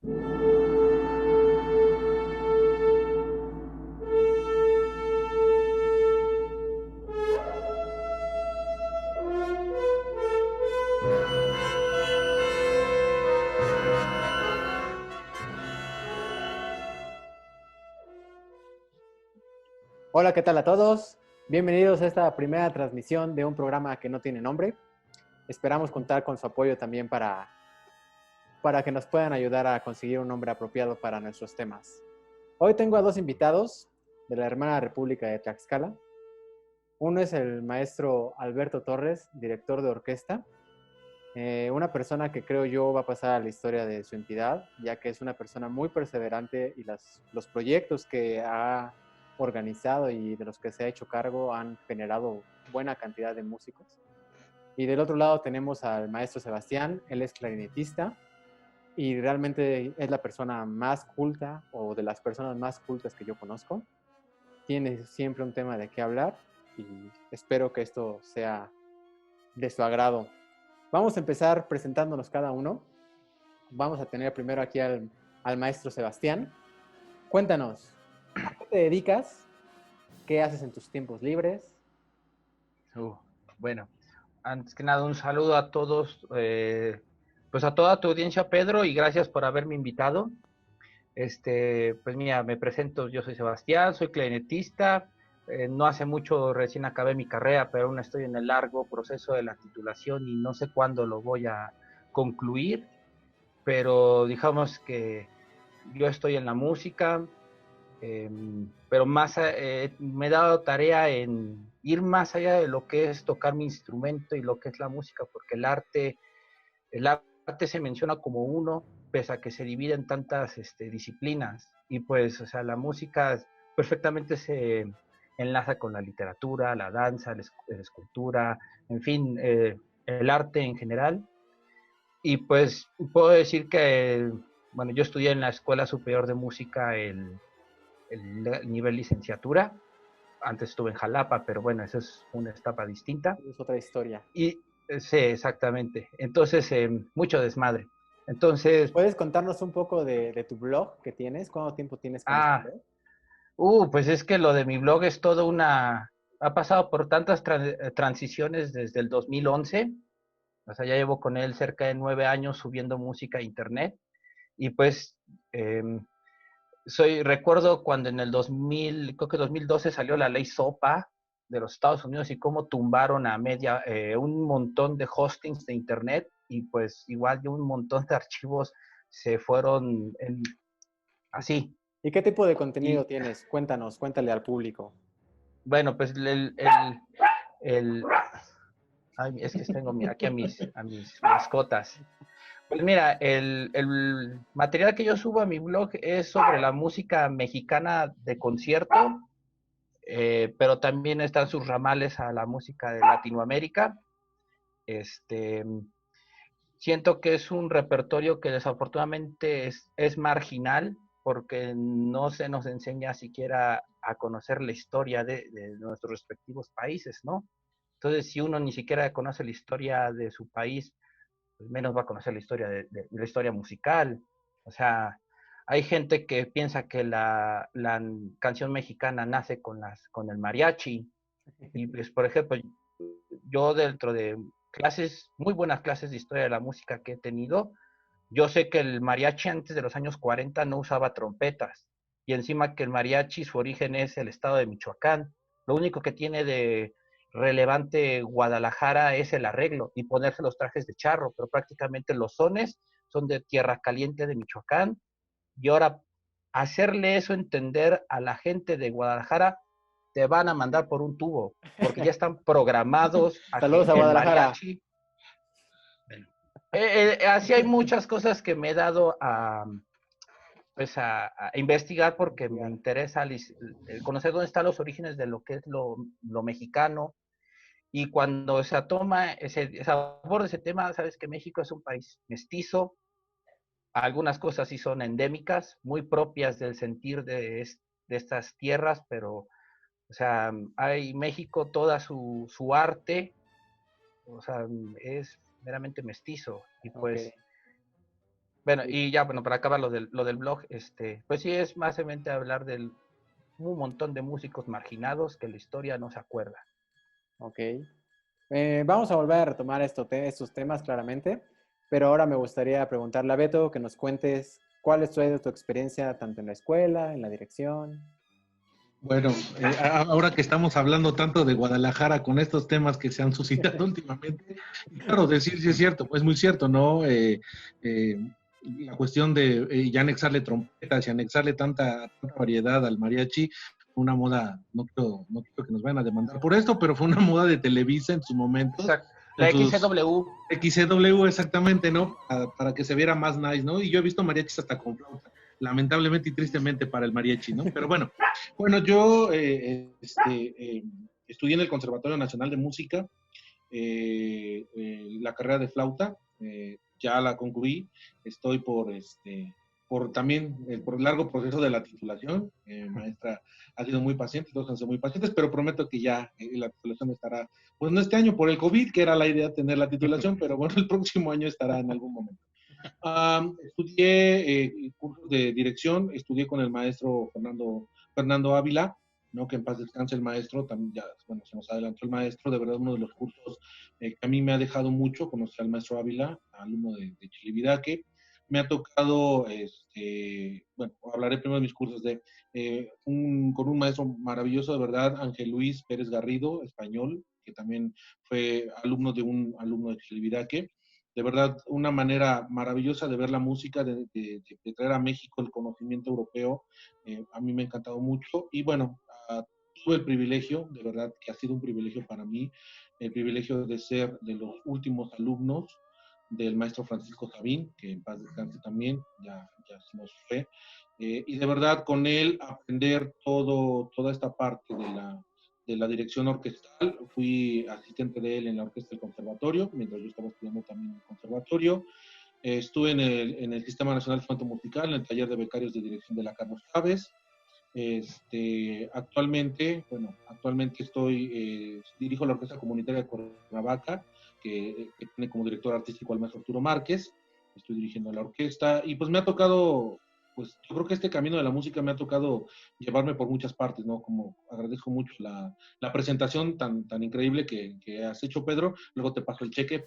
Hola, ¿qué tal a todos? Bienvenidos a esta primera transmisión de un programa que no tiene nombre. Esperamos contar con su apoyo también para que nos puedan ayudar a conseguir un nombre apropiado para nuestros temas. Hoy tengo a dos invitados de la hermana República de Tlaxcala. Uno es el maestro Alberto Torres, director de orquesta, una persona que creo yo va a pasar a la historia de su entidad, ya que es una persona muy perseverante y los proyectos que ha organizado y de los que se ha hecho cargo han generado buena cantidad de músicos. Y del otro lado tenemos al maestro Sebastián, él es clarinetista y realmente es la persona más culta o de las personas más cultas que yo conozco. Tiene siempre un tema de qué hablar y espero que esto sea de su agrado. Vamos a empezar presentándonos cada uno. Vamos a tener primero aquí al maestro Sebastián. Cuéntanos, ¿a qué te dedicas? ¿Qué haces en tus tiempos libres? Bueno, antes que nada un saludo a todos, pues a toda tu audiencia, Pedro, y gracias por haberme invitado. Pues mira, me presento, yo soy Sebastián, soy clarinetista, no hace mucho recién acabé mi carrera, pero aún estoy en el largo proceso de la titulación y no sé cuándo lo voy a concluir, pero digamos que yo estoy en la música, pero más me he dado tarea en ir más allá de lo que es tocar mi instrumento y lo que es la música, porque el arte se menciona como uno, pese a que se divide en tantas disciplinas, y pues, o sea, la música perfectamente se enlaza con la literatura, la danza, la escultura, en fin, el arte en general. Y pues puedo decir que, bueno, yo estudié en la Escuela Superior de Música el nivel licenciatura. Antes estuve en Jalapa, pero bueno, esa es una etapa distinta. Es otra historia. Y sí, exactamente. Entonces, mucho desmadre. Entonces, ¿Puedes contarnos un poco de tu blog que tienes? ¿Cuánto tiempo tienes con este ah, blog? pues es que lo de mi blog es todo ha pasado por tantas transiciones desde el 2011. O sea, ya llevo con él cerca de 9 años subiendo música a internet. Y pues, em, recuerdo cuando en el 2000, creo que 2012 salió la ley SOPA de los Estados Unidos y cómo tumbaron un montón de hostings de internet, y pues igual de un montón de archivos se fueron así. ¿Y qué tipo de contenido Y tienes? Cuéntanos, cuéntale al público. bueno, pues el ay, es que tengo aquí a mis mascotas. Pues mira, el material que yo subo a mi blog es sobre la música mexicana de concierto, pero también están sus ramales a la música de Latinoamérica. Este, Siento que es un repertorio que desafortunadamente es marginal, porque no se nos enseña siquiera a conocer la historia de nuestros respectivos países, ¿no? Entonces, si uno ni siquiera conoce la historia de su país, pues menos va a conocer la historia de la historia musical. O sea, hay gente que piensa que la canción mexicana nace con el mariachi. Y pues, por ejemplo, yo dentro de muy buenas clases de historia de la música que he tenido, yo sé que el mariachi antes de los años 40 no usaba trompetas. Y encima que el mariachi, su origen es el estado de Michoacán. Lo único que tiene de relevante Guadalajara es el arreglo y ponerse los trajes de charro, pero prácticamente los sones son de Tierra Caliente de Michoacán. Y ahora, hacerle eso entender a la gente de Guadalajara, te van a mandar por un tubo, porque ya están programados a Saludos que a el Guadalajara. mariachi... Bueno, así hay muchas cosas que me he dado pues a investigar, porque me interesa conocer dónde están los orígenes de lo que es lo mexicano. Y cuando se toma ese sabor de ese tema, sabes que México es un país mestizo. Algunas cosas sí son endémicas, muy propias del sentir de estas tierras, pero, o sea, hay México, toda su arte, o sea, es meramente mestizo. Y Ok. pues Bueno, y ya, bueno, para acabar lo del blog, pues sí es básicamente hablar del un montón de músicos marginados que la historia no se acuerda. Ok. Vamos a volver a retomar estos temas claramente, pero ahora me gustaría preguntarle a Beto que nos cuentes cuál es tu experiencia tanto en la escuela, en la dirección. Bueno, ahora que estamos hablando tanto de Guadalajara con estos temas que se han suscitado últimamente, y claro, decir si es cierto, pues muy cierto, ¿no? La cuestión de ya anexarle trompetas y anexarle tanta variedad al mariachi, una moda, no creo que nos vayan a demandar por esto, pero fue una moda de Televisa en sus momentos, Exacto. con La sus XCW. XCW exactamente, ¿no? Para que se viera más nice, ¿no? Y yo he visto mariachis hasta con flauta, lamentablemente y tristemente para el mariachi, ¿no? Pero bueno, yo estudié en el Conservatorio Nacional de Música, la carrera de flauta, ya la concluí, estoy por también por el largo proceso de la titulación. Maestra ha sido muy paciente, todos han sido muy pacientes, pero prometo que ya la titulación estará, pues no este año por el COVID, que era la idea tener la titulación, pero bueno, el próximo año estará en algún momento. Estudié cursos de dirección, estudié con el maestro Fernando Ávila, ¿no? Que en paz descanse el maestro, también ya, bueno, se nos adelantó el maestro, de verdad uno de los cursos que a mí me ha dejado mucho, conocer al maestro Ávila, alumno de Chilividaque. Me ha tocado, bueno, hablaré primero de mis cursos con un maestro maravilloso, de verdad, Ángel Luis Pérez Garrido, español, que también fue alumno de un alumno de Chilividaque. De verdad, una manera maravillosa de ver la música, de traer a México el conocimiento europeo. A mí me ha encantado mucho. Y bueno, tuve el privilegio, de verdad que ha sido un privilegio para mí, el privilegio de ser de los últimos alumnos del maestro Francisco Sabín, que en paz descanse también, ya se nos fue. Y de verdad con él aprender toda esta parte de la dirección orquestal. Fui asistente de él en la orquesta del conservatorio, mientras yo estaba estudiando también en el conservatorio. Estuve en el Sistema Nacional de Fomento Musical, en el taller de becarios de dirección de la Carlos Chávez. Actualmente dirijo la Orquesta Comunitaria de Cuernavaca, que tiene como director artístico al maestro Arturo Márquez. Estoy dirigiendo la orquesta y pues me ha tocado, pues yo creo que este camino de la música me ha tocado llevarme por muchas partes, ¿no? Como agradezco mucho la presentación tan increíble que has hecho, Pedro. Luego te paso el cheque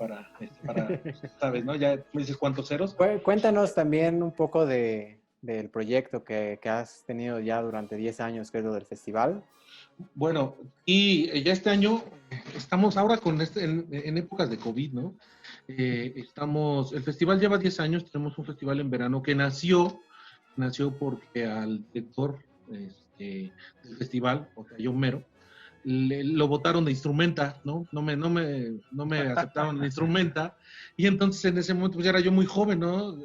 sabes, ¿no? Ya me dices cuántos ceros. Cuéntanos también un poco del proyecto que has tenido ya durante 10 años, que es lo del festival. Bueno, y ya este año estamos ahora en épocas de COVID, ¿no? El festival lleva 10 años, tenemos un festival en verano que nació porque al director del festival, o sea, John Mero, lo votaron de instrumenta, ¿no? No me aceptaron de instrumenta. Y entonces en ese momento pues era yo muy joven, ¿no?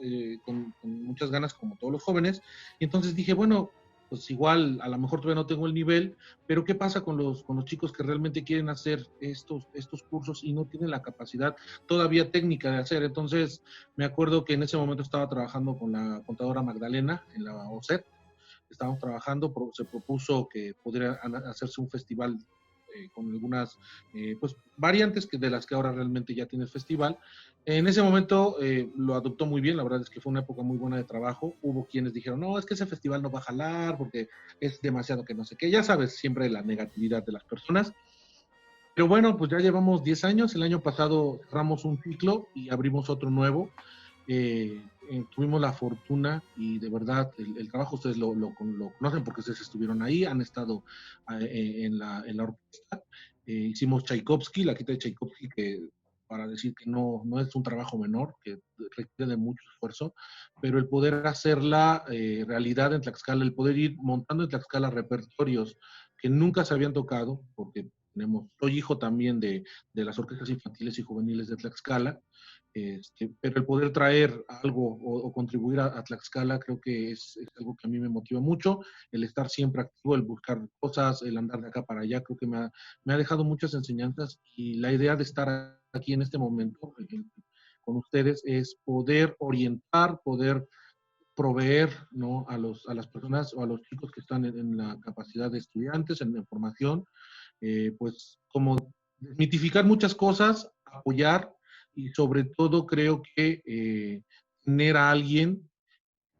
Con muchas ganas como todos los jóvenes. Y entonces dije, bueno, pues igual a lo mejor todavía no tengo el nivel, pero ¿qué pasa con los chicos que realmente quieren hacer estos cursos y no tienen la capacidad todavía técnica de hacer? Entonces me acuerdo que en ese momento estaba trabajando con la contadora Magdalena en la OSET. Estábamos trabajando, se propuso que pudiera hacerse un festival con algunas pues, variantes de las que ahora realmente ya tiene el festival. En ese momento lo adoptó muy bien, la verdad es que fue una época muy buena de trabajo. Hubo quienes dijeron, no, es que ese festival no va a jalar porque es demasiado que no sé qué. Ya sabes, siempre la negatividad de las personas. Pero bueno, pues ya llevamos 10 años. El año pasado cerramos un ciclo y abrimos otro nuevo. Tuvimos la fortuna y de verdad el trabajo ustedes lo conocen porque ustedes estuvieron ahí, han estado en la orquesta. Hicimos Tchaikovsky, la quita de Tchaikovsky, que para decir que no es un trabajo menor, que requiere de mucho esfuerzo, pero el poder hacerla realidad en Tlaxcala, el poder ir montando en Tlaxcala repertorios que nunca se habían tocado, porque soy hijo también de las orquestas infantiles y juveniles de Tlaxcala. Pero el poder traer algo o contribuir a Tlaxcala creo que es algo que a mí me motiva mucho, el estar siempre activo, el buscar cosas, el andar de acá para allá, creo que me ha dejado muchas enseñanzas y la idea de estar aquí en este momento con ustedes es poder orientar, poder proveer, ¿no? a las personas o a los chicos que están en la capacidad de estudiantes, en formación, pues como desmitificar muchas cosas, apoyar y sobre todo creo que tener a alguien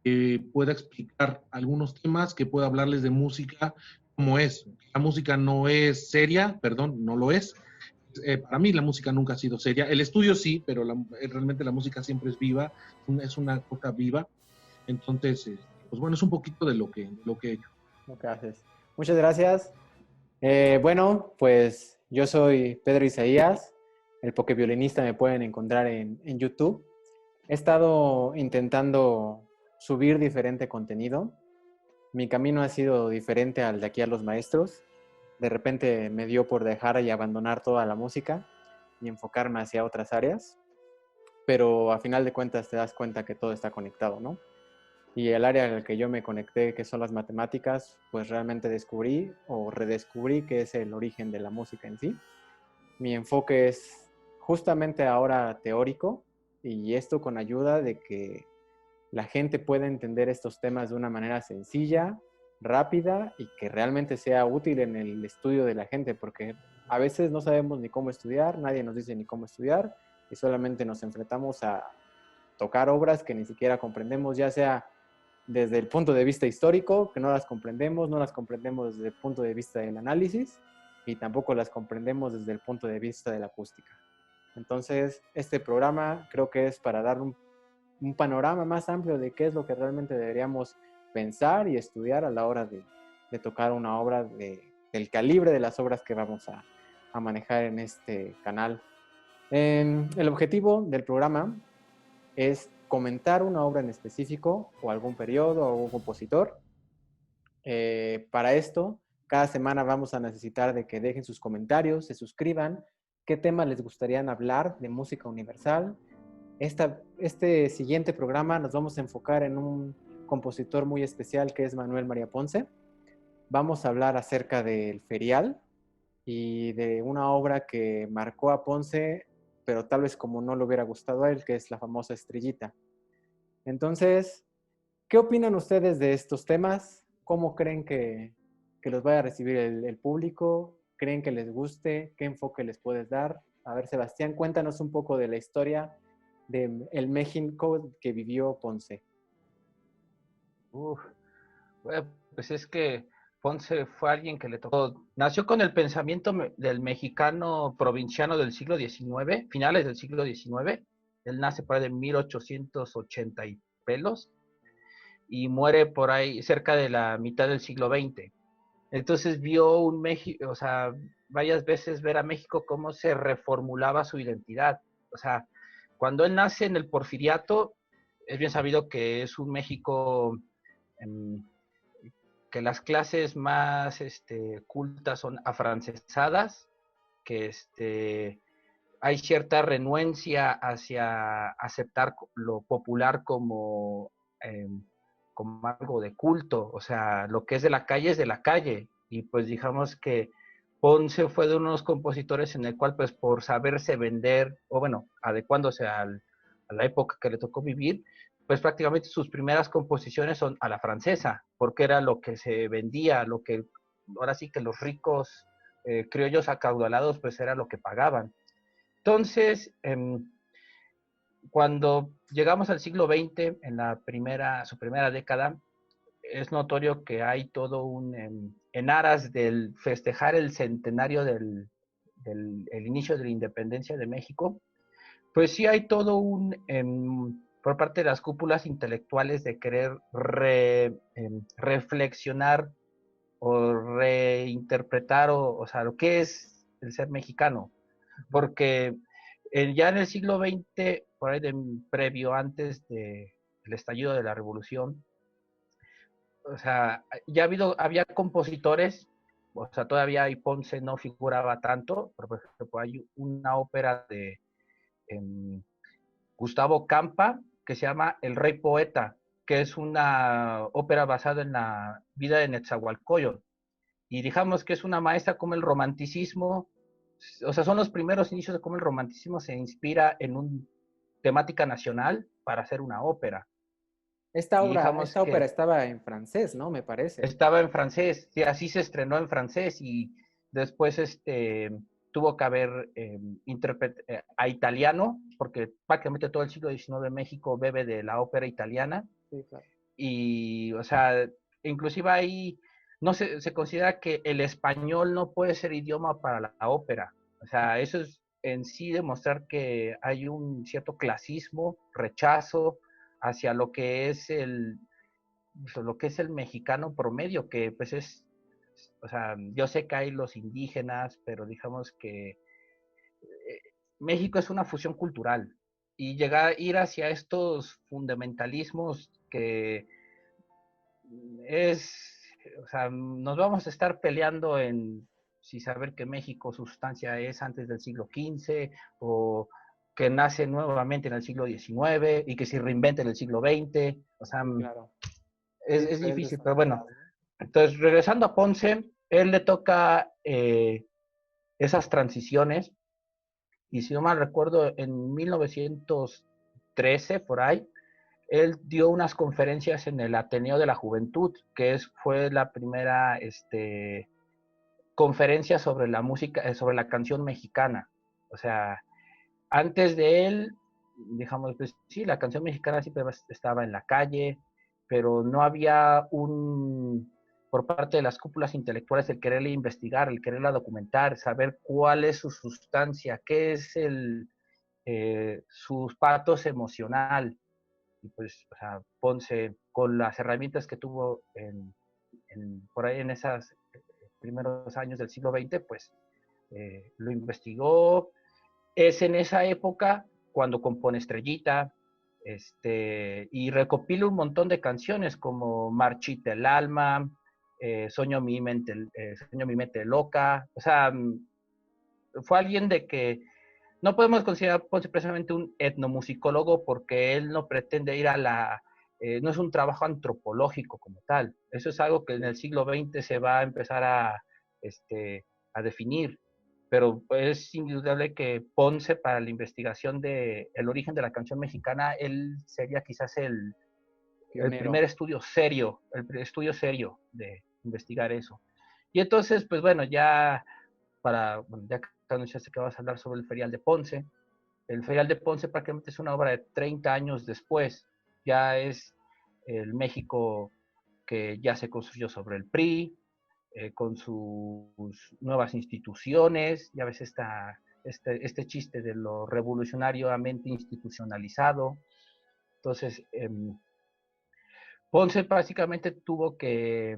que pueda explicar algunos temas, que pueda hablarles de música como es. La música no es seria, perdón, no lo es. Para mí la música nunca ha sido seria. El estudio sí, pero realmente la música siempre es viva, es una cosa viva. Entonces, pues bueno, es un poquito de lo que he hecho. Gracias. Muchas gracias. Bueno, pues yo soy Pedro Isaías, el pokeviolinista. Me pueden encontrar en YouTube. He estado intentando subir diferente contenido. Mi camino ha sido diferente al de aquí a los maestros. De repente me dio por dejar y abandonar toda la música y enfocarme hacia otras áreas, pero a final de cuentas te das cuenta que todo está conectado, ¿no? Y el área en la que yo me conecté, que son las matemáticas, pues realmente descubrí o redescubrí que es el origen de la música en sí. Mi enfoque es justamente ahora teórico, y esto con ayuda de que la gente pueda entender estos temas de una manera sencilla, rápida y que realmente sea útil en el estudio de la gente, porque a veces no sabemos ni cómo estudiar, nadie nos dice ni cómo estudiar y solamente nos enfrentamos a tocar obras que ni siquiera comprendemos, ya sea desde el punto de vista histórico, que no las comprendemos, no las comprendemos desde el punto de vista del análisis y tampoco las comprendemos desde el punto de vista de la acústica. Entonces, este programa creo que es para dar un panorama más amplio de qué es lo que realmente deberíamos pensar y estudiar a la hora de tocar una obra del calibre de las obras que vamos a manejar en este canal. El objetivo del programa es comentar una obra en específico o algún periodo o algún compositor. Para esto, cada semana vamos a necesitar de que dejen sus comentarios, se suscriban, qué temas les gustaría hablar de música universal. Este siguiente programa nos vamos a enfocar en un compositor muy especial que es Manuel María Ponce. Vamos a hablar acerca del Ferial y de una obra que marcó a Ponce, pero tal vez como no le hubiera gustado a él, que es la famosa Estrellita. Entonces, ¿qué opinan ustedes de estos temas? ¿Cómo creen que los vaya a recibir el público? ¿Creen que les guste? ¿Qué enfoque les puedes dar? A ver, Sebastián, cuéntanos un poco de la historia del México que vivió Ponce. Uf, bueno, pues es que Ponce fue alguien que le tocó, nació con el pensamiento del mexicano provinciano del siglo XIX, finales del siglo XIX. Él nace por ahí de 1880 y pelos y muere por ahí cerca de la mitad del siglo XX. Entonces vio un México, o sea, varias veces ver a México cómo se reformulaba su identidad. O sea, cuando él nace en el Porfiriato, es bien sabido que es un México que las clases más cultas son afrancesadas, que hay cierta renuencia hacia aceptar lo popular como algo de culto, o sea, lo que es de la calle es de la calle, y pues digamos que Ponce fue de unos compositores en el cual pues por saberse vender, o bueno, adecuándose a la época que le tocó vivir, pues prácticamente sus primeras composiciones son a la francesa, porque era lo que se vendía, lo que ahora sí que los ricos criollos acaudalados pues era lo que pagaban. Entonces, cuando llegamos al siglo XX, en su primera década, es notorio que hay todo en aras del festejar el centenario el inicio de la independencia de México, pues sí hay todo por parte de las cúpulas intelectuales de querer reflexionar o reinterpretar, o sea, lo que es el ser mexicano, porque ya en el siglo XX, por ahí previo, antes del estallido de la Revolución, o sea, ya había compositores, o sea, todavía ahí Ponce no figuraba tanto, pero por ejemplo, hay una ópera de Gustavo Campa que se llama El Rey Poeta, que es una ópera basada en la vida de Netzahualcóyotl. Y digamos que es una maestra como el romanticismo, o sea, son los primeros inicios de cómo el romanticismo se inspira en una temática nacional para hacer una ópera. Esta Y obra, digamos esta ópera que estaba en francés, ¿no? Me parece. estaba en francés, sí, así se estrenó en francés y después tuvo que haber a italiano, porque prácticamente todo el siglo XIX México bebe de la ópera italiana. Sí, claro. Y, o sea, inclusive ahí no se considera que el español no puede ser idioma para la ópera. O sea, eso es en sí demostrar que hay un cierto clasismo, rechazo hacia lo que es el mexicano promedio, que pues es, o sea, yo sé que hay los indígenas, pero digamos que México es una fusión cultural y ir hacia estos fundamentalismos que o sea, nos vamos a estar peleando en si saber que México su sustancia es antes del siglo XV o que nace nuevamente en el siglo XIX y que se reinventa en el siglo XX. O sea, Claro. es difícil, pero bueno. Entonces, regresando a Ponce, él le toca esas transiciones y si no mal recuerdo, en 1913, por ahí, él dio unas conferencias en el Ateneo de la Juventud, fue la primera conferencia sobre la música, sobre la canción mexicana. O sea, antes de él, digamos, pues sí, la canción mexicana siempre estaba en la calle, pero no había por parte de las cúpulas intelectuales, el quererla investigar, el quererla documentar, saber cuál es su sustancia, qué es su patos emocional. Y pues, o sea, Ponce, con las herramientas que tuvo por ahí en esos primeros años del siglo XX, pues lo investigó. Es en esa época cuando compone Estrellita, y recopila un montón de canciones como Marchita el alma, Sueño mi mente loca. O sea, fue alguien de que no podemos considerar Ponce precisamente un etnomusicólogo porque él no pretende ir no es un trabajo antropológico como tal. Eso es algo que en el siglo XX se va a empezar a definir. Pero es indudable que Ponce, para la investigación del origen de la canción mexicana, él sería quizás el primer estudio serio de investigar eso. Y entonces, pues bueno, ya ya que anunciaste que vas a hablar sobre el Ferial de Ponce, el Ferial de Ponce prácticamente es una obra de 30 años después, ya es el México que ya se construyó sobre el PRI, con sus nuevas instituciones, ya ves este chiste de lo revolucionariamente institucionalizado. Entonces, Ponce básicamente tuvo que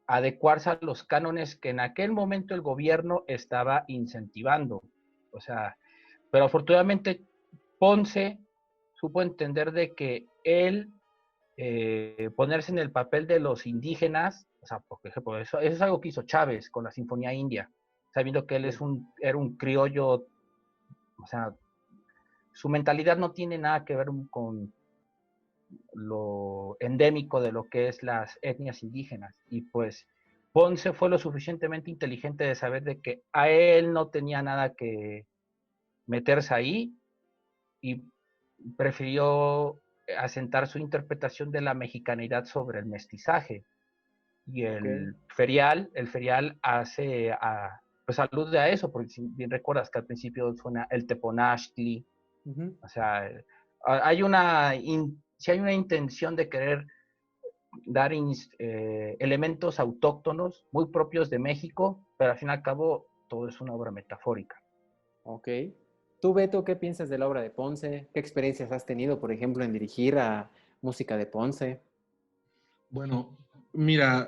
adecuarse a los cánones que en aquel momento el gobierno estaba incentivando. O sea, pero afortunadamente Ponce supo entender de que él ponerse en el papel de los indígenas, o sea, por ejemplo, eso es algo que hizo Chávez con la Sinfonía India, sabiendo que él era un criollo, o sea, su mentalidad no tiene nada que ver con lo endémico de lo que es las etnias indígenas. Y pues Ponce fue lo suficientemente inteligente de saber de que a él no tenía nada que meterse ahí y prefirió asentar su interpretación de la mexicanidad sobre el mestizaje. Y el ferial hace pues alude a eso, porque si bien recuerdas que al principio suena el Teponashli, o sea, si hay una intención de querer dar elementos autóctonos muy propios de México, pero al fin y al cabo todo es una obra metafórica. Ok. Tú, Beto, ¿qué piensas de la obra de Ponce? ¿Qué experiencias has tenido, por ejemplo, en dirigir a música de Ponce? Bueno, mira,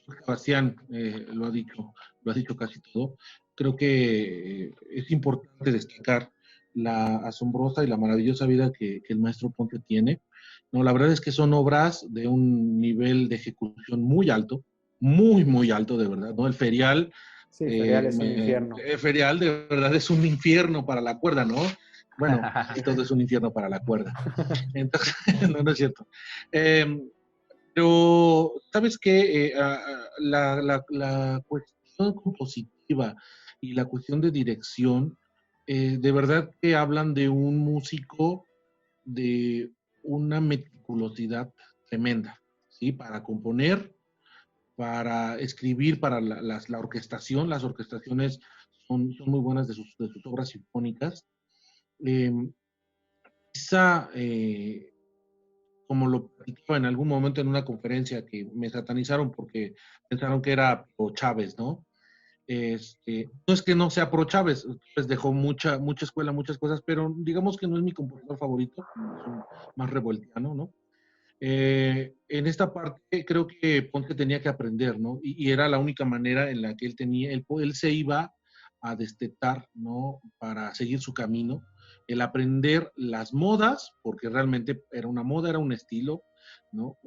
Sebastián lo ha dicho casi todo. Creo que es importante destacar la asombrosa y la maravillosa vida que el maestro Ponce tiene. No, la verdad es que son obras de un nivel de ejecución muy alto, muy, muy alto, de verdad, ¿no? El ferial, Sí, Ferial es un infierno. el ferial de verdad es un infierno para la cuerda, ¿no? Bueno, todo es un infierno para la cuerda. Entonces, no es cierto. Pero, ¿sabes qué? La cuestión compositiva y la cuestión de dirección, de verdad que hablan de un músico de una meticulosidad tremenda, ¿sí? Para componer, para escribir, para la orquestación. Las orquestaciones son muy buenas de sus obras sinfónicas. Eh, quizá, como lo platicaba en algún momento en una conferencia, que me satanizaron porque pensaron que era pro Chávez, ¿no? No es que no sea pro Chávez, pues dejó mucha escuela, muchas cosas, pero digamos que no es mi compositor favorito, es un más revoltiano, ¿no? En esta parte creo que Ponce tenía que aprender, ¿no? Y era la única manera en la que él tenía, él se iba a destetar, ¿no? Para seguir su camino, el aprender las modas, porque realmente era una moda, era un estilo, ¿no?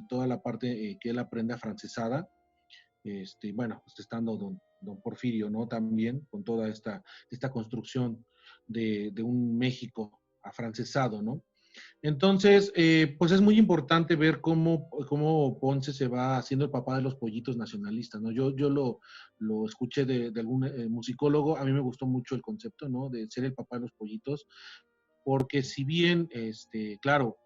Toda la parte que él aprende afrancesada, bueno, pues estando don Porfirio, ¿no? También con toda esta construcción de un México afrancesado, ¿no? Entonces, pues es muy importante ver cómo Ponce se va haciendo el papá de los pollitos nacionalistas, ¿no? Yo lo escuché de algún musicólogo, a mí me gustó mucho el concepto, ¿no? De ser el papá de los pollitos, porque si bien, claro,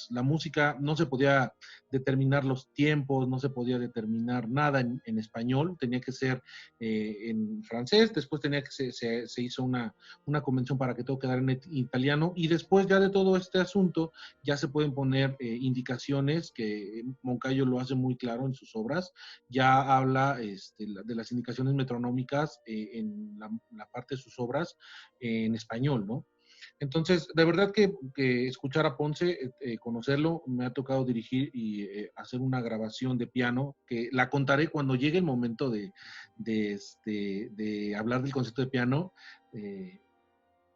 la música no se podía determinar los tiempos, no se podía determinar nada en español, tenía que ser en francés, después se hizo una convención para que todo quedara en italiano, y después ya de todo este asunto ya se pueden poner indicaciones, que Moncayo lo hace muy claro en sus obras, ya habla de las indicaciones metronómicas en la parte de sus obras en español, ¿no? Entonces, de verdad que escuchar a Ponce, conocerlo, me ha tocado dirigir y hacer una grabación de piano, que la contaré cuando llegue el momento de hablar del concierto de piano.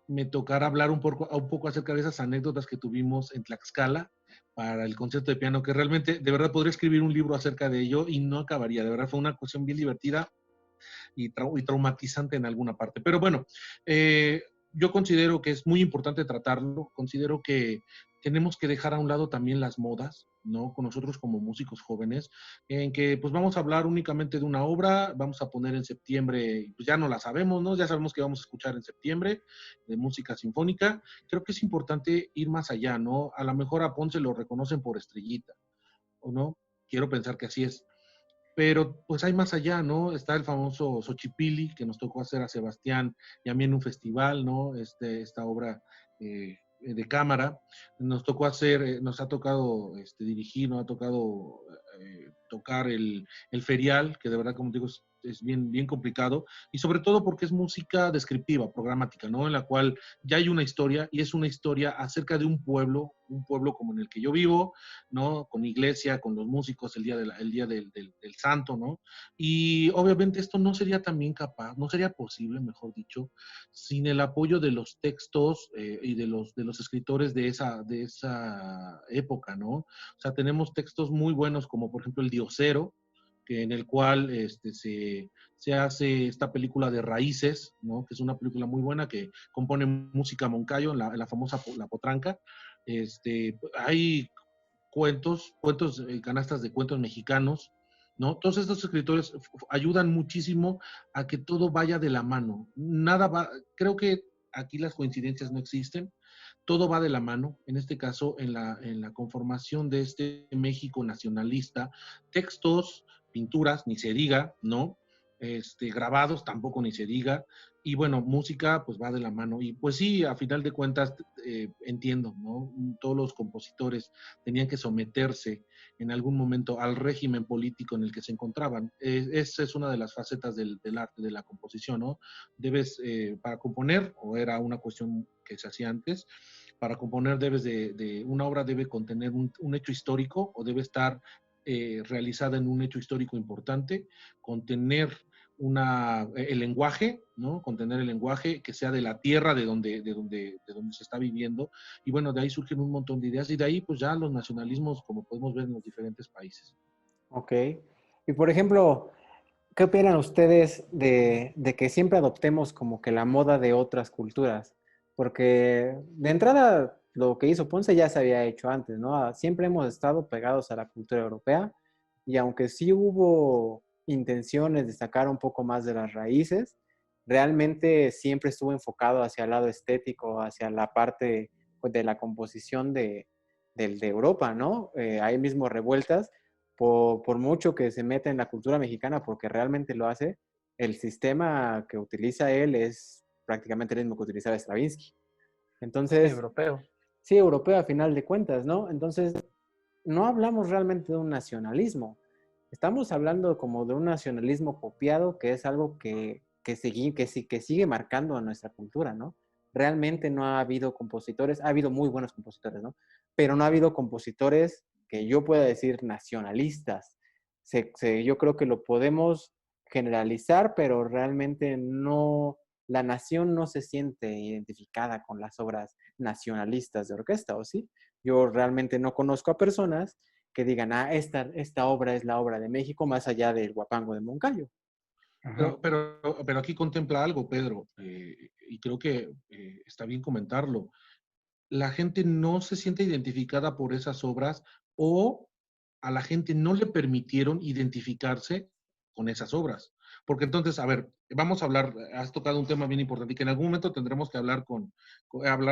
Me tocará hablar un poco acerca de esas anécdotas que tuvimos en Tlaxcala para el concierto de piano, que realmente, de verdad, podría escribir un libro acerca de ello y no acabaría. De verdad, fue una cuestión bien divertida y traumatizante en alguna parte. Pero bueno, yo considero que es muy importante tratarlo, considero que tenemos que dejar a un lado también las modas, ¿no? Con nosotros como músicos jóvenes, en que pues vamos a hablar únicamente de una obra, vamos a poner en septiembre, pues ya no la sabemos, ¿no? Ya sabemos que vamos a escuchar en septiembre de música sinfónica. Creo que es importante ir más allá, ¿no? A lo mejor a Ponce lo reconocen por Estrellita, ¿o no? Quiero pensar que así es, pero pues hay más allá, ¿no? Está el famoso Xochipilli, que nos tocó hacer a Sebastián y a mí en un festival, ¿no? Esta obra de cámara. Nos tocó hacer, nos ha tocado dirigir, nos ha tocado tocar el ferial, que de verdad, como digo, es bien complicado, y sobre todo porque es música descriptiva, programática, ¿no? En la cual ya hay una historia, y es una historia acerca de un pueblo como en el que yo vivo, ¿no? Con iglesia, con los músicos, el día del santo, ¿no? Y obviamente esto no sería también capaz, no sería posible, mejor dicho, sin el apoyo de los textos y de los escritores de esa época, ¿no? O sea, tenemos textos muy buenos como por ejemplo El Diosero, que en el cual se hace esta película de Raíces, ¿no? Que es una película muy buena que compone música Moncayo, la famosa La Potranca. Hay cuentos, canastas de cuentos mexicanos, ¿no? Todos estos escritores ayudan muchísimo a que todo vaya de la mano. Creo que aquí las coincidencias no existen, todo va de la mano, en este caso en la conformación de este México nacionalista, textos, pinturas, ni se diga, ¿no? Grabados tampoco ni se diga, y bueno, música pues va de la mano, y pues sí, a final de cuentas entiendo, ¿no? Todos los compositores tenían que someterse en algún momento al régimen político en el que se encontraban. Esa es una de las facetas del arte, de la composición, ¿no? Debes, para componer, o era una cuestión que se hacía antes, para componer una obra debe contener un hecho histórico, o debe estar realizada en un hecho histórico importante, contener el lenguaje, ¿no? Contener el lenguaje que sea de la tierra de donde se está viviendo, y bueno, de ahí surgen un montón de ideas, y de ahí pues ya los nacionalismos, como podemos ver en los diferentes países. Ok. Y por ejemplo, ¿qué opinan ustedes de que siempre adoptemos como que la moda de otras culturas? Porque de entrada lo que hizo Ponce ya se había hecho antes, ¿no? Siempre hemos estado pegados a la cultura europea, y aunque sí hubo intenciones de sacar un poco más de las raíces, realmente siempre estuvo enfocado hacia el lado estético, hacia la parte pues, de la composición de Europa, ¿no? Hay mismo revueltas por mucho que se meta en la cultura mexicana, porque realmente lo hace, el sistema que utiliza él es prácticamente el mismo que utilizaba Stravinsky. Sí, Entonces, europeo. sí, europeo a final de cuentas, ¿no? Entonces, no hablamos realmente de un nacionalismo. Estamos hablando como de un nacionalismo copiado, que es algo que sigue marcando a nuestra cultura, ¿no? Realmente no ha habido compositores, ha habido muy buenos compositores, ¿no? Pero no ha habido compositores que yo pueda decir nacionalistas. Yo creo que lo podemos generalizar, pero realmente no, la nación no se siente identificada con las obras nacionalistas de orquesta, ¿o sí? Yo realmente no conozco a personas que digan, esta obra es la obra de México, más allá del Huapango de Moncayo. Pero aquí contempla algo, Pedro, y creo que está bien comentarlo. La gente no se siente identificada por esas obras o a la gente no le permitieron identificarse con esas obras. Porque entonces, a ver, vamos a hablar, has tocado un tema bien importante y que en algún momento tendremos que hablar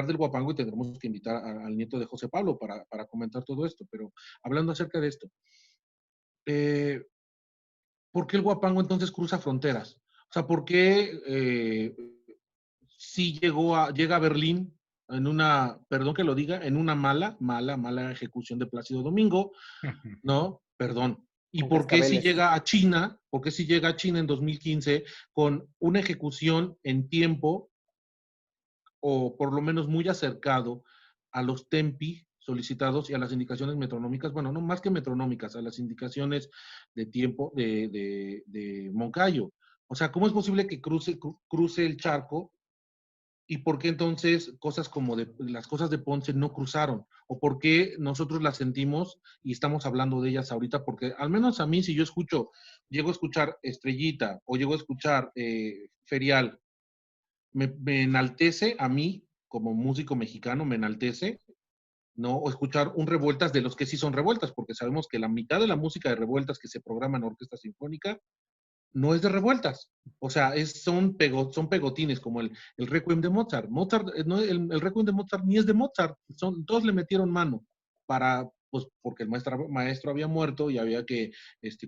del Guapango y tendremos que invitar al nieto de José Pablo para comentar todo esto. Pero hablando acerca de esto, eh, ¿por qué el Guapango entonces cruza fronteras? O sea, ¿por qué si llega a Berlín en una, perdón que lo diga, en una mala ejecución de Plácido Domingo, ¿no? Perdón. ¿Y Con por qué si cascabeles. llega a China, en 2015 con una ejecución en tiempo o por lo menos muy acercado a los tempi solicitados y a las indicaciones metronómicas, bueno, no más que metronómicas, a las indicaciones de tiempo de Moncayo? O sea, ¿cómo es posible que cruce el charco y por qué entonces cosas como las cosas de Ponce no cruzaron? ¿O por qué nosotros las sentimos y estamos hablando de ellas ahorita? Porque al menos a mí, si yo llego a escuchar Estrellita o llego a escuchar Ferial, me enaltece a mí como músico mexicano, me enaltece, ¿no? O escuchar un Revueltas de los que sí son revueltas, porque sabemos que la mitad de la música de revueltas que se programa en orquesta sinfónica no es de revueltas. O sea, son pegotines, como el Requiem de Mozart. No, el Requiem de Mozart ni es de Mozart. Todos le metieron mano pues, porque el maestro había muerto y había que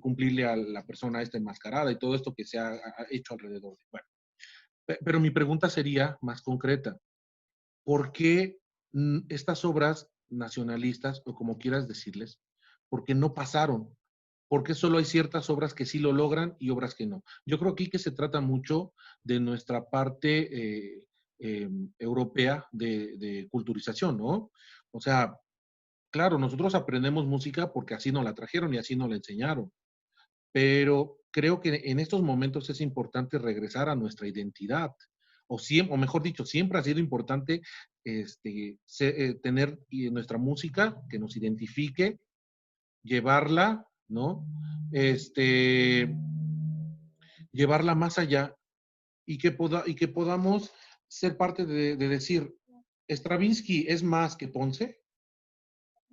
cumplirle a la persona esta enmascarada y todo esto que se ha hecho alrededor. Bueno, pero mi pregunta sería más concreta. ¿Por qué estas obras nacionalistas, o como quieras decirles, por qué no pasaron? ¿Por qué solo hay ciertas obras que sí lo logran y obras que no? Yo creo aquí que se trata mucho de nuestra parte europea de culturización, ¿no? O sea, claro, nosotros aprendemos música porque así nos la trajeron y así nos la enseñaron, pero creo que en estos momentos es importante regresar a nuestra identidad, o mejor dicho, siempre ha sido importante tener nuestra música que nos identifique, llevarla, ¿no? Llevarla más allá y que podamos ser parte de decir, ¿Stravinsky es más que Ponce?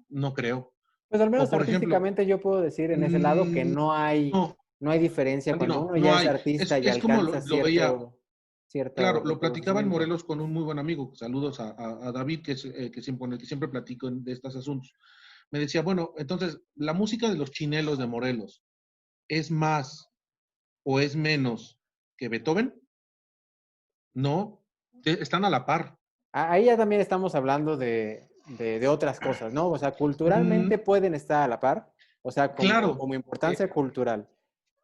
No creo. Pues al O menos por ejemplo, artísticamente yo puedo decir en ese lado que mmm, no, no hay diferencia Andy, cuando no, uno no ya es hay. artista y Es como alcanza lo veía, cierto claro, lo platicaba en reconocimiento. Morelos con un muy buen amigo. Saludos a David, con el que siempre platico de estos asuntos. Me decía, bueno, entonces, la música de los chinelos de Morelos es más o es menos que Beethoven. No, están a la par. Ahí ya también estamos hablando de otras cosas, ¿no? O sea, Mm, culturalmente pueden estar a la par, o sea, claro, como importancia cultural.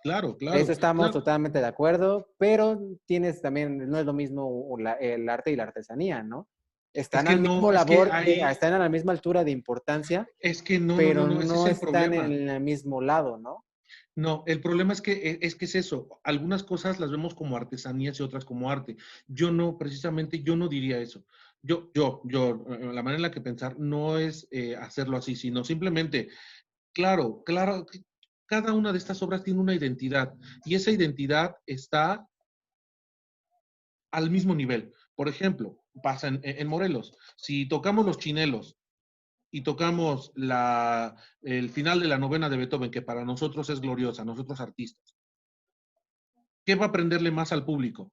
claro, Eso claro, estamos claro. totalmente de acuerdo, pero tienes también, no es lo mismo el arte y la artesanía, ¿no? Es Están que al no, mismo es que labor, ahí, están a la misma altura de importancia, es que no, no, no, pero no, ese es no el están problema. en el mismo lado, ¿no? No, el problema es eso. Algunas cosas las vemos como artesanías y otras como arte. Yo no, precisamente, yo no diría eso. La manera en la que pensar no es hacerlo así, sino simplemente, claro, cada una de estas obras tiene una identidad y esa identidad está al mismo nivel. Por ejemplo, pasa en Morelos. Si tocamos los chinelos y tocamos el final de la novena de Beethoven, que para nosotros es gloriosa, nosotros artistas, ¿qué va a aprenderle más al público?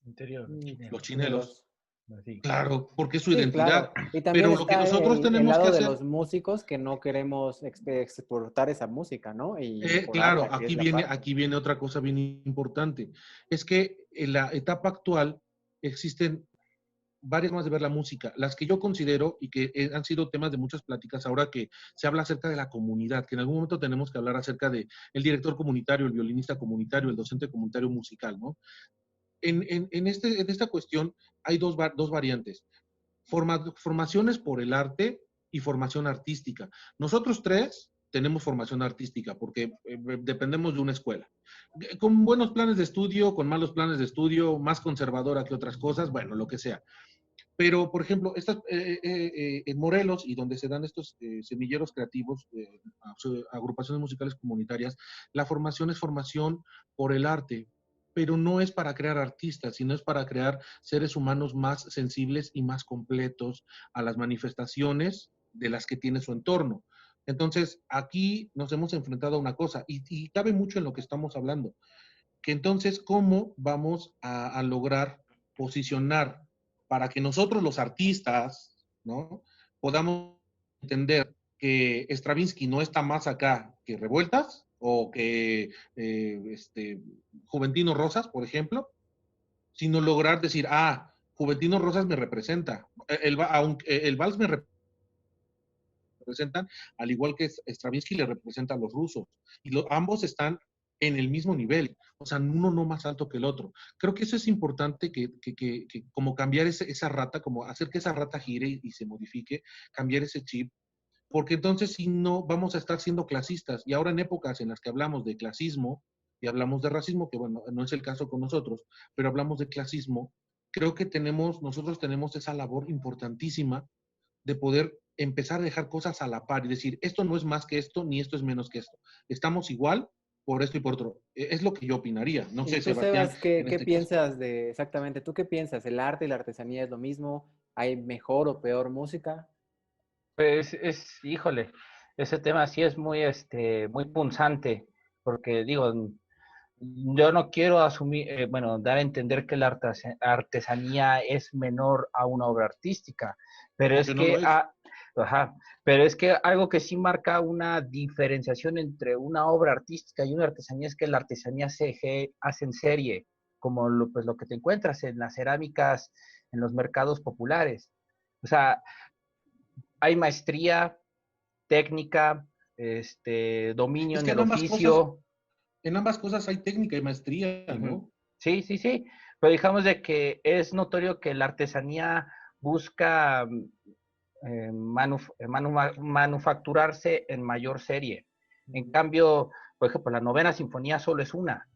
Interior, Los chinelos. chinelos. Chinelos. Así. Claro, porque es su Sí, identidad. claro. Y también Pero lo que está nosotros el tenemos que lado de hacer, los músicos que no queremos exportar esa música, ¿no? Y claro, mejorarla, que es la parte. aquí viene otra cosa bien importante. Es que en la etapa actual existen varias más de ver la música, las que yo considero y que han sido temas de muchas pláticas ahora que se habla acerca de la comunidad, que en algún momento tenemos que hablar acerca de el director comunitario, el violinista comunitario, el docente comunitario musical, ¿no? En esta cuestión hay dos variantes, formaciones por el arte y formación artística. Nosotros tres tenemos formación artística porque dependemos de una escuela. Con buenos planes de estudio, con malos planes de estudio, más conservadora que otras cosas, bueno, lo que sea. Pero, por ejemplo, en Morelos y donde se dan estos semilleros creativos, agrupaciones musicales comunitarias, la formación es formación por el arte, pero no es para crear artistas, sino es para crear seres humanos más sensibles y más completos a las manifestaciones de las que tiene su entorno. Entonces, aquí nos hemos enfrentado a una cosa, y cabe mucho en lo que estamos hablando, que entonces, ¿cómo vamos a lograr posicionar para que nosotros los artistas, ¿no? Podamos entender que Stravinsky no está más acá que Revueltas o que Juventino Rosas, por ejemplo, sino lograr decir, Juventino Rosas me representa, aunque el vals me representan, al igual que Stravinsky le representa a los rusos, y ambos están en el mismo nivel, o sea, uno no más alto que el otro. Creo que eso es importante, que como cambiar esa rata, como hacer que esa rata gire y se modifique, cambiar ese chip, porque entonces si no vamos a estar siendo clasistas, y ahora en épocas en las que hablamos de clasismo y hablamos de racismo, que bueno, no es el caso con nosotros, pero hablamos de clasismo, creo que nosotros tenemos esa labor importantísima de poder empezar a dejar cosas a la par y decir, esto no es más que esto, ni esto es menos que esto. Estamos igual por esto y por otro. Es lo que yo opinaría. No Y sé, tú, Sebastián, Sebas, en ¿qué este caso. piensas de exactamente? ¿Tú qué piensas? ¿El arte y la artesanía es lo mismo? ¿Hay mejor o peor música? Pues híjole, ese tema sí es muy, muy punzante, porque digo, yo no quiero asumir, bueno, dar a entender que la artesanía es menor a una obra artística, pero es Porque no lo que, es. ajá, pero es que algo que sí marca una diferenciación entre una obra artística y una artesanía es que la artesanía hace en serie, como pues, lo que te encuentras en las cerámicas, en los mercados populares. O sea, hay maestría, técnica, dominio Es en que el oficio. en ambas cosas hay técnica y maestría, Ujú. ¿no? Sí, sí, sí. Pero digamos de que es notorio que la artesanía busca manufacturarse en mayor serie. En cambio, por ejemplo, la novena sinfonía solo es una.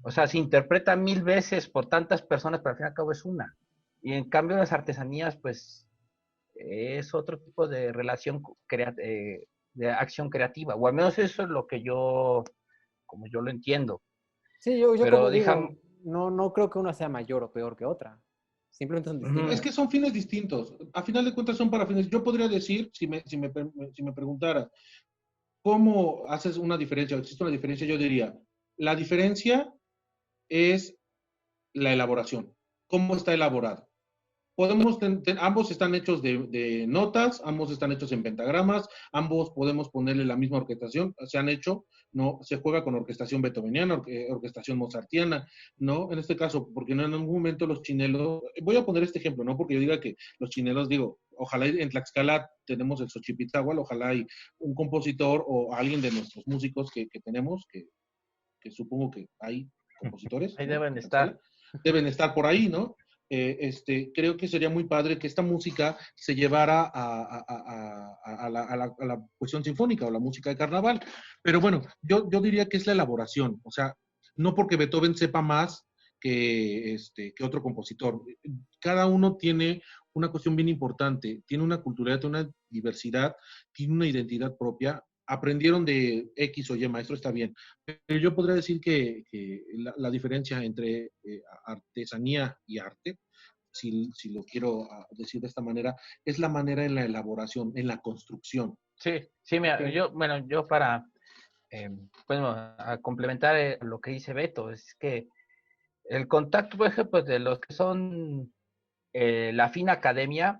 O sea, se interpreta 1000 veces por tantas personas, pero al fin y al cabo es una. Y en cambio, las artesanías, pues, es otro tipo de relación de acción creativa. O al menos eso es lo que como yo lo entiendo. Sí, yo Pero como déjame, digo, no creo que una sea mayor o peor que otra. Simplemente son Es distintas. que son fines distintos. A final de cuentas son para fines. Yo podría decir, si me preguntaras, ¿cómo haces una diferencia? ¿Existe una diferencia? Yo diría, la diferencia es la elaboración. ¿Cómo está elaborado? Ambos están hechos de notas, ambos están hechos en pentagramas, ambos podemos ponerle la misma orquestación, se han hecho, ¿no? Se juega con orquestación beethoveniana, orquestación mozartiana, ¿no? En este caso, porque no en algún momento los chinelos, voy a poner este ejemplo, ¿no? Porque yo diga que los chinelos, digo, ojalá en Tlaxcala tenemos el Xochipitzahual, ojalá hay un compositor o alguien de nuestros músicos que tenemos, que supongo que hay compositores, ahí ¿no? deben En estar. Tlaxcala, deben estar por ahí, ¿no? Creo que sería muy padre que esta música se llevara a la cuestión sinfónica o la música de carnaval. Pero bueno, yo diría que es la elaboración, o sea, no porque Beethoven sepa más que otro compositor. Cada uno tiene una cuestión bien importante, tiene una cultura, tiene una diversidad, tiene una identidad propia. Aprendieron de X o Y maestro, está bien. Pero yo podría decir que la diferencia entre artesanía y arte, si lo quiero decir de esta manera, es la manera en la elaboración, en la construcción. Sí, sí, Ok. mira, yo para, bueno, a complementar lo que dice Beto, es que el contacto, por ejemplo, de los que son la fina academia,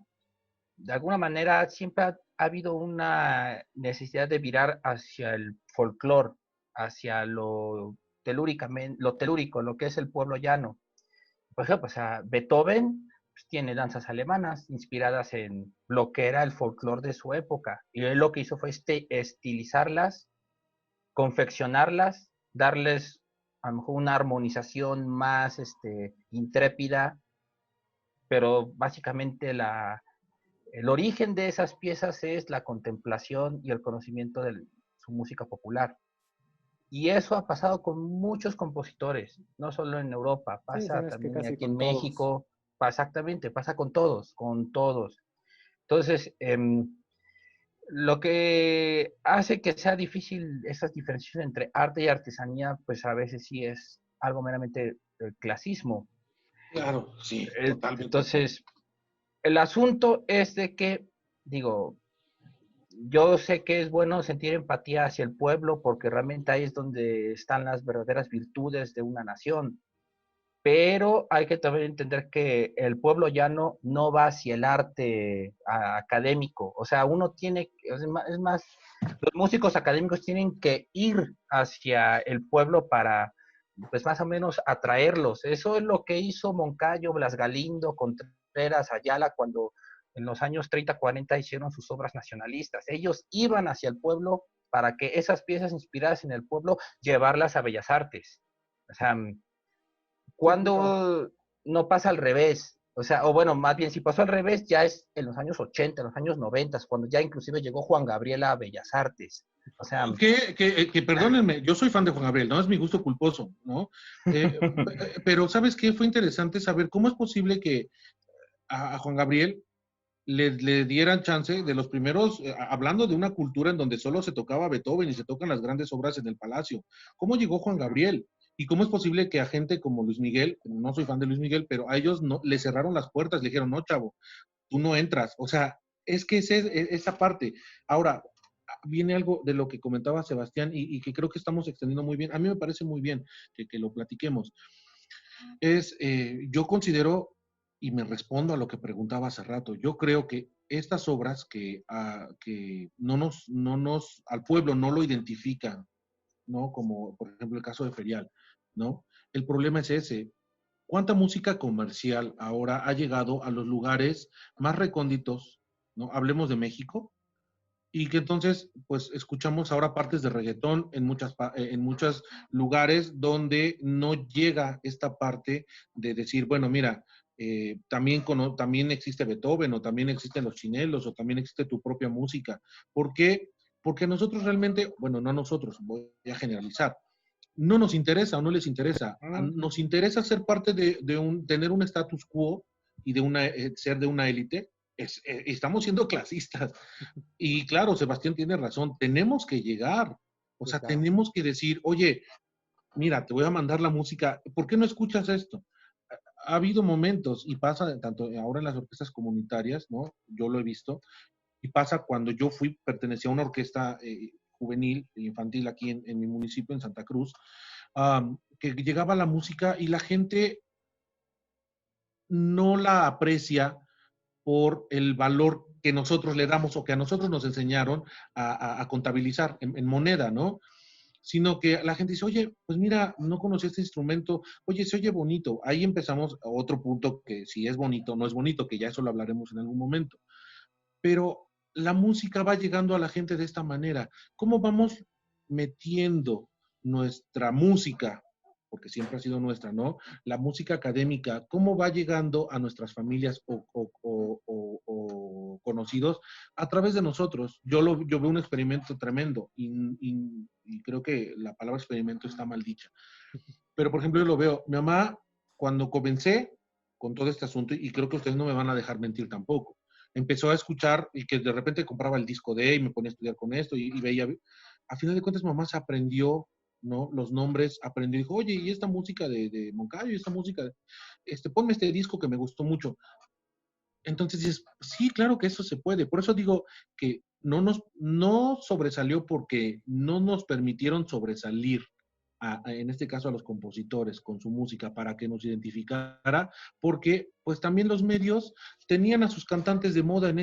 de alguna manera, siempre ha habido una necesidad de virar hacia el folclore, hacia lo telúrico, lo que es el pueblo llano. Por ejemplo, o sea, Beethoven pues, tiene danzas alemanas inspiradas en lo que era el folclore de su época. Y él lo que hizo fue estilizarlas, confeccionarlas, darles a lo mejor una armonización más intrépida, pero básicamente el origen de esas piezas es la contemplación y el conocimiento de su música popular. Y eso ha pasado con muchos compositores, no solo en Europa, Sí, pasa sabes que también casi aquí en con todos. México, exactamente, pasa con todos, con todos. Entonces, lo que hace que sea difícil esas diferencias entre arte y artesanía, pues a veces sí es algo meramente clasismo. Claro, sí, totalmente de acuerdo. Entonces, el asunto es de que, digo, yo sé que es bueno sentir empatía hacia el pueblo porque realmente ahí es donde están las verdaderas virtudes de una nación. Pero hay que también entender que el pueblo llano no va hacia el arte académico. O sea, uno tiene, es más, los músicos académicos tienen que ir hacia el pueblo para, pues más o menos, atraerlos. Eso es lo que hizo Moncayo, Blas Galindo, Contreras, Ayala, cuando en los años 30, 40 hicieron sus obras nacionalistas. Ellos iban hacia el pueblo para que esas piezas inspiradas en el pueblo llevarlas a Bellas Artes. O sea, Sí, claro. cuando no pasa al revés, o sea, o bueno, más bien si pasó al revés ya es en los años 80, en los años 90, cuando ya inclusive llegó Juan Gabriel a Bellas Artes. O sea, Que perdónenme, yo soy fan de Juan Gabriel, no es mi gusto culposo, ¿no? Pero ¿sabes qué? Fue interesante saber cómo es posible que a Juan Gabriel le dieran chance de los primeros, hablando de una cultura en donde solo se tocaba Beethoven y se tocan las grandes obras en el Palacio. ¿Cómo llegó Juan Gabriel? ¿Y cómo es posible que a gente como Luis Miguel, no soy fan de Luis Miguel, pero a ellos no, le cerraron las puertas, le dijeron, no, chavo, tú no entras? O sea, es que esa parte. Ahora, viene algo de lo que comentaba Sebastián y que creo que estamos extendiendo muy bien. A mí me parece muy bien que lo platiquemos. Yo considero, y me respondo a lo que preguntaba hace rato, yo creo que estas obras que al pueblo no lo identifican, ¿no? Como por ejemplo el caso de Ferial, ¿no? El problema es ese. ¿Cuánta música comercial ahora ha llegado a los lugares más recónditos, ¿no? Hablemos de México, y que entonces, pues, escuchamos ahora partes de reggaetón en muchos lugares donde no llega esta parte de decir, bueno, mira, también existe Beethoven, o también existen los chinelos, o también existe tu propia música. ¿Por qué? Porque nosotros realmente, bueno, no nosotros, voy a generalizar, no nos interesa o no les interesa. Nos interesa ser parte tener un status quo y ser de una élite. Estamos siendo clasistas. Y claro, Sebastián tiene razón, tenemos que llegar, o Sí, sea, claro. tenemos que decir, oye, mira, te voy a mandar la música, ¿por qué no escuchas esto? Ha habido momentos, y pasa tanto ahora en las orquestas comunitarias, ¿no? Yo lo he visto, y pasa cuando yo pertenecía a una orquesta juvenil, infantil, aquí en mi municipio, en Santa Cruz, que llegaba la música y la gente no la aprecia por el valor que nosotros le damos o que a nosotros nos enseñaron a contabilizar en moneda, ¿no? Sino que la gente dice, oye, pues mira, no conocí este instrumento, oye, se oye bonito. Ahí empezamos a otro punto que si es bonito o no es bonito, que ya eso lo hablaremos en algún momento. Pero la música va llegando a la gente de esta manera. ¿Cómo vamos metiendo nuestra música, porque siempre ha sido nuestra, ¿no? La música académica, ¿cómo va llegando a nuestras familias o conocidos a través de nosotros? Yo veo un experimento tremendo y creo que la palabra experimento está mal dicha. Pero, por ejemplo, yo lo veo, mi mamá, cuando comencé con todo este asunto, y creo que ustedes no me van a dejar mentir tampoco, empezó a escuchar y que de repente compraba el disco de y me ponía a estudiar con esto y veía, a final de cuentas mamá se aprendió, ¿no? Los nombres, aprendió y dijo, oye, y esta música de Moncayo, y esta música, ponme este disco que me gustó mucho. Entonces dices, sí, claro que eso se puede. Por eso digo que no sobresalió porque no nos permitieron sobresalir. en este caso a los compositores con su música para que nos identificara, porque pues también los medios tenían a sus cantantes de moda en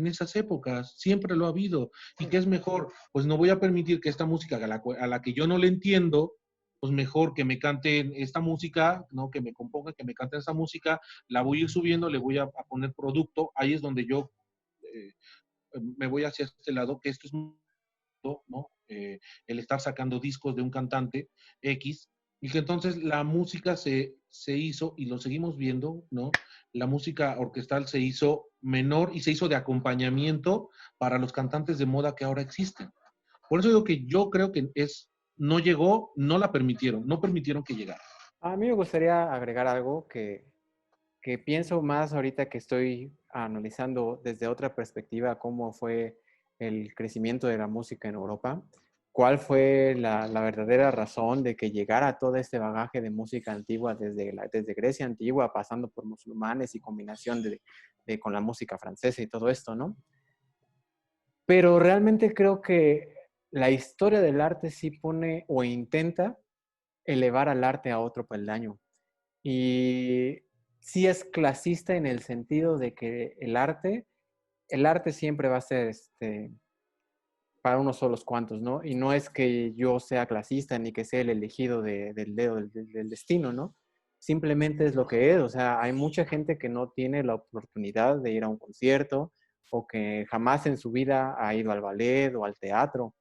esas épocas, siempre lo ha habido. ¿Y qué es mejor? Pues no voy a permitir que esta música a la que yo no le entiendo, pues mejor que me canten esta música, ¿no? Que me componga, que me canten esa música, la voy a ir subiendo, le voy a poner producto, ahí es donde yo eh, me voy hacia este lado, que esto es, ¿no? El estar sacando discos de un cantante X, y que entonces la música se hizo, y lo seguimos viendo, ¿no? La música orquestal se hizo menor y se hizo de acompañamiento para los cantantes de moda que ahora existen. Por eso digo que yo creo que no llegó, no la permitieron, no permitieron que llegara. A mí me gustaría agregar algo que pienso más ahorita que estoy analizando desde otra perspectiva cómo fue el crecimiento de la música en Europa, cuál fue la verdadera razón de que llegara todo este bagaje de música antigua desde Grecia antigua, pasando por musulmanes y combinación con la música francesa y todo esto, ¿no? Pero realmente creo que la historia del arte sí pone o intenta elevar al arte a otro peldaño. Y sí es clasista en el sentido de que el arte siempre va a ser para unos solos cuantos, ¿no? Y no es que yo sea clasista ni que sea el elegido del dedo del destino, ¿no? Simplemente es lo que es. O sea, hay mucha gente que no tiene la oportunidad de ir a un concierto o que jamás en su vida ha ido al ballet o al teatro,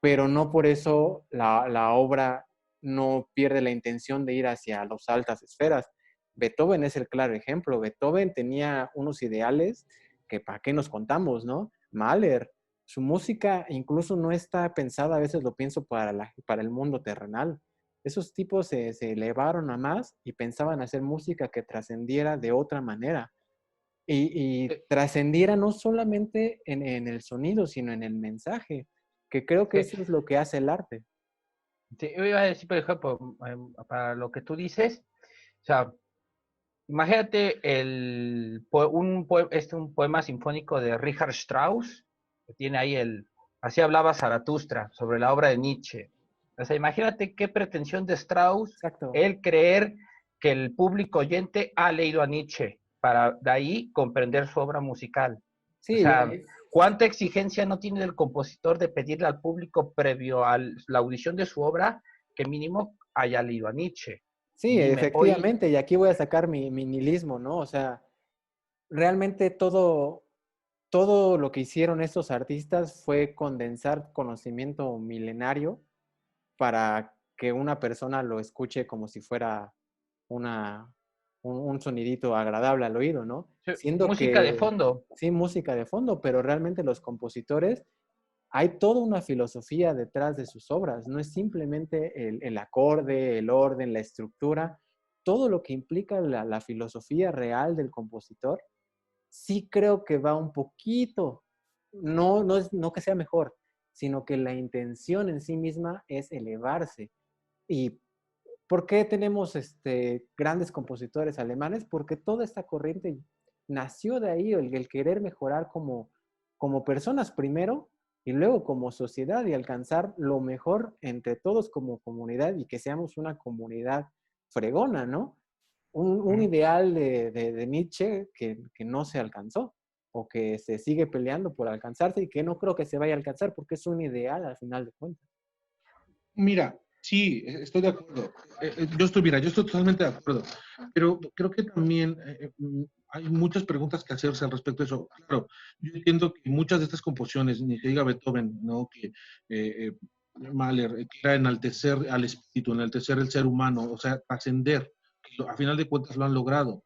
pero no por eso la obra no pierde la intención de ir hacia las altas esferas. Beethoven es el claro ejemplo. Beethoven tenía unos ideales que para qué nos contamos, ¿no? Mahler, su música incluso no está pensada, a veces lo pienso para el mundo terrenal. Esos tipos se elevaron a más y pensaban hacer música que trascendiera de otra manera. Y trascendiera no solamente en el sonido, sino en el mensaje, que creo que Sí, eso es lo que hace el arte. sí, yo iba a decir, por ejemplo, para lo que tú dices, o sea, imagínate un poema sinfónico de Richard Strauss, que tiene ahí Así hablaba Zaratustra, sobre la obra de Nietzsche. O sea, imagínate qué pretensión de Strauss Exacto. el creer que el público oyente ha leído a Nietzsche, para de ahí comprender su obra musical. O Sí, sea, ¿cuánta exigencia no tiene el compositor de pedirle al público previo a la audición de su obra que mínimo haya leído a Nietzsche? sí, Dime, hoy, efectivamente, y aquí voy a sacar mi nihilismo, ¿no? O sea, realmente todo lo que hicieron estos artistas fue condensar conocimiento milenario para que una persona lo escuche como si fuera un sonidito agradable al oído, ¿no? Siendo música de que, fondo. sí, música de fondo, pero realmente los compositores, hay toda una filosofía detrás de sus obras, no es simplemente el acorde, el orden, la estructura, todo lo que implica la filosofía real del compositor, sí creo que va un poquito, no que sea mejor, sino que la intención en sí misma es elevarse. ¿Y por qué tenemos grandes compositores alemanes? Porque toda esta corriente nació de ahí, el querer mejorar como personas primero y luego como sociedad y alcanzar lo mejor entre todos como comunidad y que seamos una comunidad fregona, ¿no? Un ideal de Nietzsche que no se alcanzó o que se sigue peleando por alcanzarse y que no creo que se vaya a alcanzar porque es un ideal al final de cuentas. Mira, sí, estoy de acuerdo. Yo estoy totalmente de acuerdo. Pero creo que también hay muchas preguntas que hacerse al respecto de eso. Claro, yo entiendo que muchas de estas composiciones, ni que diga Beethoven, ¿no? Que Mahler, que era enaltecer al espíritu, enaltecer el ser humano, o sea, trascender, que a final de cuentas lo han logrado.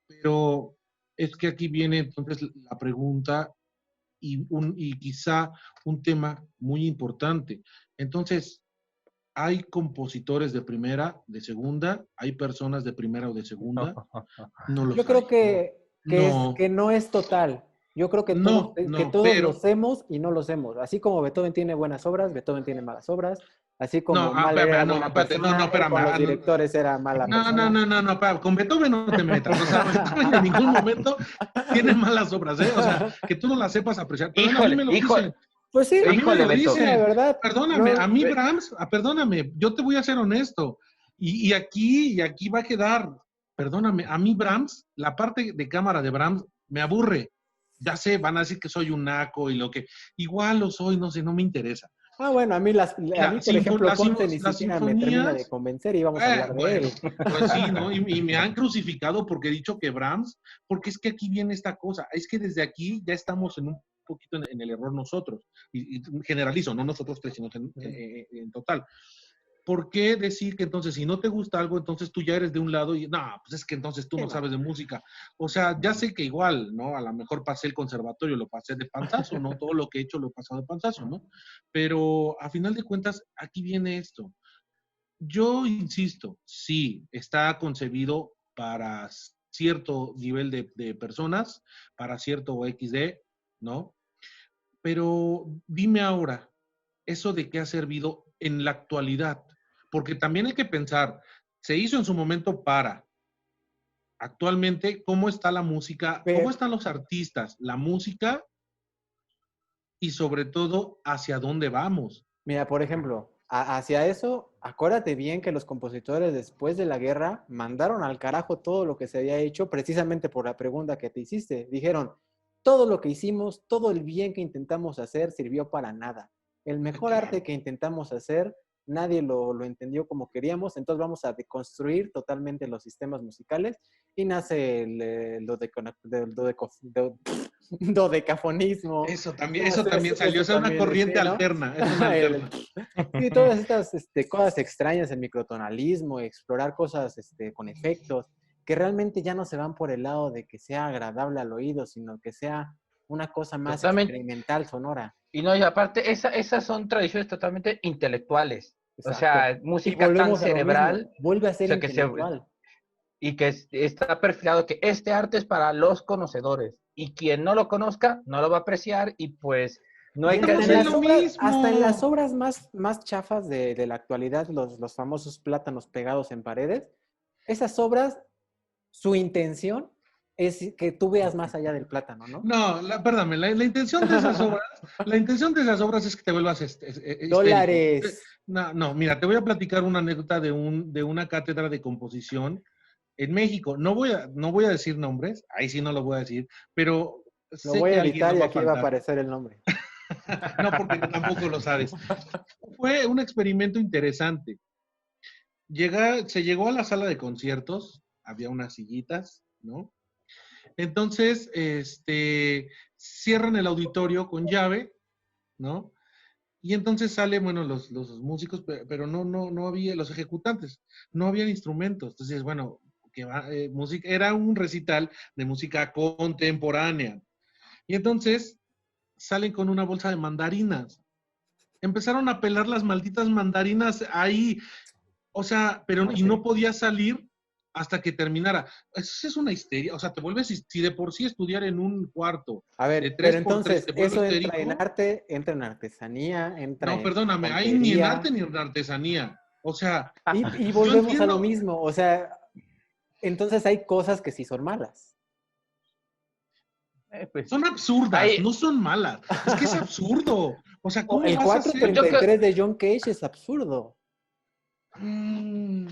Pero es que aquí viene entonces la pregunta y quizá un tema muy importante. Entonces, hay compositores de primera, de segunda, hay personas de primera o de segunda, no Yo los creo hay. No, que no es total. Yo creo que todos lo pero, hacemos y no lo hacemos. Así como Beethoven tiene buenas obras, Beethoven tiene malas obras. Así no, como Mahler era no, buena espérate, no, persona, él espérame, con los directores era mala persona. con Beethoven no te metas, o sea, Beethoven en ningún momento tiene malas obras, ¿eh? O sea, que tú no las sepas apreciar, pero bueno, a mí Híjole, me lo híjole, dicen. Pues sí, A mí me Híjole, lo Beto. sí, la dicen. verdad. Perdóname, No, a mí Brahms, perdóname, yo te voy a ser honesto. Y aquí va a quedar, perdóname, a mí Brahms, la parte de cámara de Brahms me aburre. Ya sé, van a decir que soy un naco y lo que, igual lo soy, no sé, no me interesa. bueno, a mí, Mira, por ejemplo, Ponce ni las siquiera me termina de sinfonías, convencer y vamos a hablar de bueno, él. pues sí, ¿no? Y me han crucificado porque he dicho que Brahms, porque es que aquí viene esta cosa, es que desde aquí ya estamos en un poquito en el error nosotros, y generalizo, no nosotros tres, sino en total. ¿Por qué decir que entonces si no te gusta algo, entonces tú ya eres de un lado y no, pues es que entonces tú Sí, no no. sabes de música? O sea, ya sé que igual, ¿no? A lo mejor pasé el conservatorio, lo pasé de panzazo, ¿no? Todo lo que he hecho lo he pasado de panzazo, ¿no? Pero a final de cuentas, aquí viene esto. Yo insisto, sí, está concebido para cierto nivel de personas, para cierto XD, ¿no? Pero dime ahora, ¿eso de qué ha servido en la actualidad? Porque también hay que pensar, se hizo en su momento para, actualmente, ¿cómo está la música? ¿Cómo Pe- están los artistas? La música y sobre todo, ¿hacia dónde vamos? Mira, por ejemplo, hacia eso, acuérdate bien que los compositores después de la guerra mandaron al carajo todo lo que se había hecho precisamente por la pregunta que te hiciste. Dijeron, todo lo que hicimos, todo el bien que intentamos hacer sirvió para nada. El mejor arte Claro. que intentamos hacer, nadie lo entendió como queríamos, entonces vamos a deconstruir totalmente los sistemas musicales y nace el dodecafonismo. Eso también salió, Eso es una también, corriente ¿no? alterna, es una alterna. Sí, todas estas cosas extrañas, el microtonalismo, explorar cosas con efectos, que realmente ya no se van por el lado de que sea agradable al oído, sino que sea una cosa más Totalmente. experimental, sonora. Y no, y aparte, esas son tradiciones totalmente intelectuales. O Exacto. sea, Y música tan volvemos a lo mismo, cerebral, vuelve a o ser sea, intelectual. y que está perfilado que este arte es para los conocedores. Y quien no lo conozca, no lo va a apreciar y pues no Y hay que Pero si es hacer. lo hasta en las mismo. obras más chafas de la actualidad, los famosos plátanos pegados en paredes, esas obras, su intención es que tú veas más allá del plátano, ¿no? No, perdóname, la intención de esas obras, la intención de esas obras es que te vuelvas histérico. Dólares. No, no, mira, te voy a platicar una anécdota de una cátedra de composición en México. No voy a decir nombres, ahí sí no lo voy a decir, pero Lo sé voy que a alguien editar nos y va a aquí va a faltar. aparecer el nombre. No, porque tampoco lo sabes. Fue un experimento interesante. Se llegó a la sala de conciertos, había unas sillitas, ¿no? Entonces, cierran el auditorio con llave, ¿no? Y entonces salen, bueno, los músicos, pero no había, los ejecutantes, no había instrumentos. Entonces, bueno, música, era un recital de música contemporánea. Y entonces salen con una bolsa de mandarinas. Empezaron a pelar las malditas mandarinas ahí, o sea, pero No, y sí. no podía salir hasta que terminara. Eso es una histeria, o sea, te vuelves, si de por sí estudiar en un cuarto A de ver, pero 3x3 entonces, te vuelve eso entra en histérico. arte, entra en artesanía, entra No, en perdóname, ahí ni en arte tontería. ni en artesanía. O sea, Y yo volvemos a lo entiendo, mismo. O sea, entonces hay cosas que sí son malas. Pues, son absurdas, ahí, no son malas. Es que es absurdo. O sea, ¿cómo El vas a hacer? yo creo, 433 de John Cage es absurdo. Mm,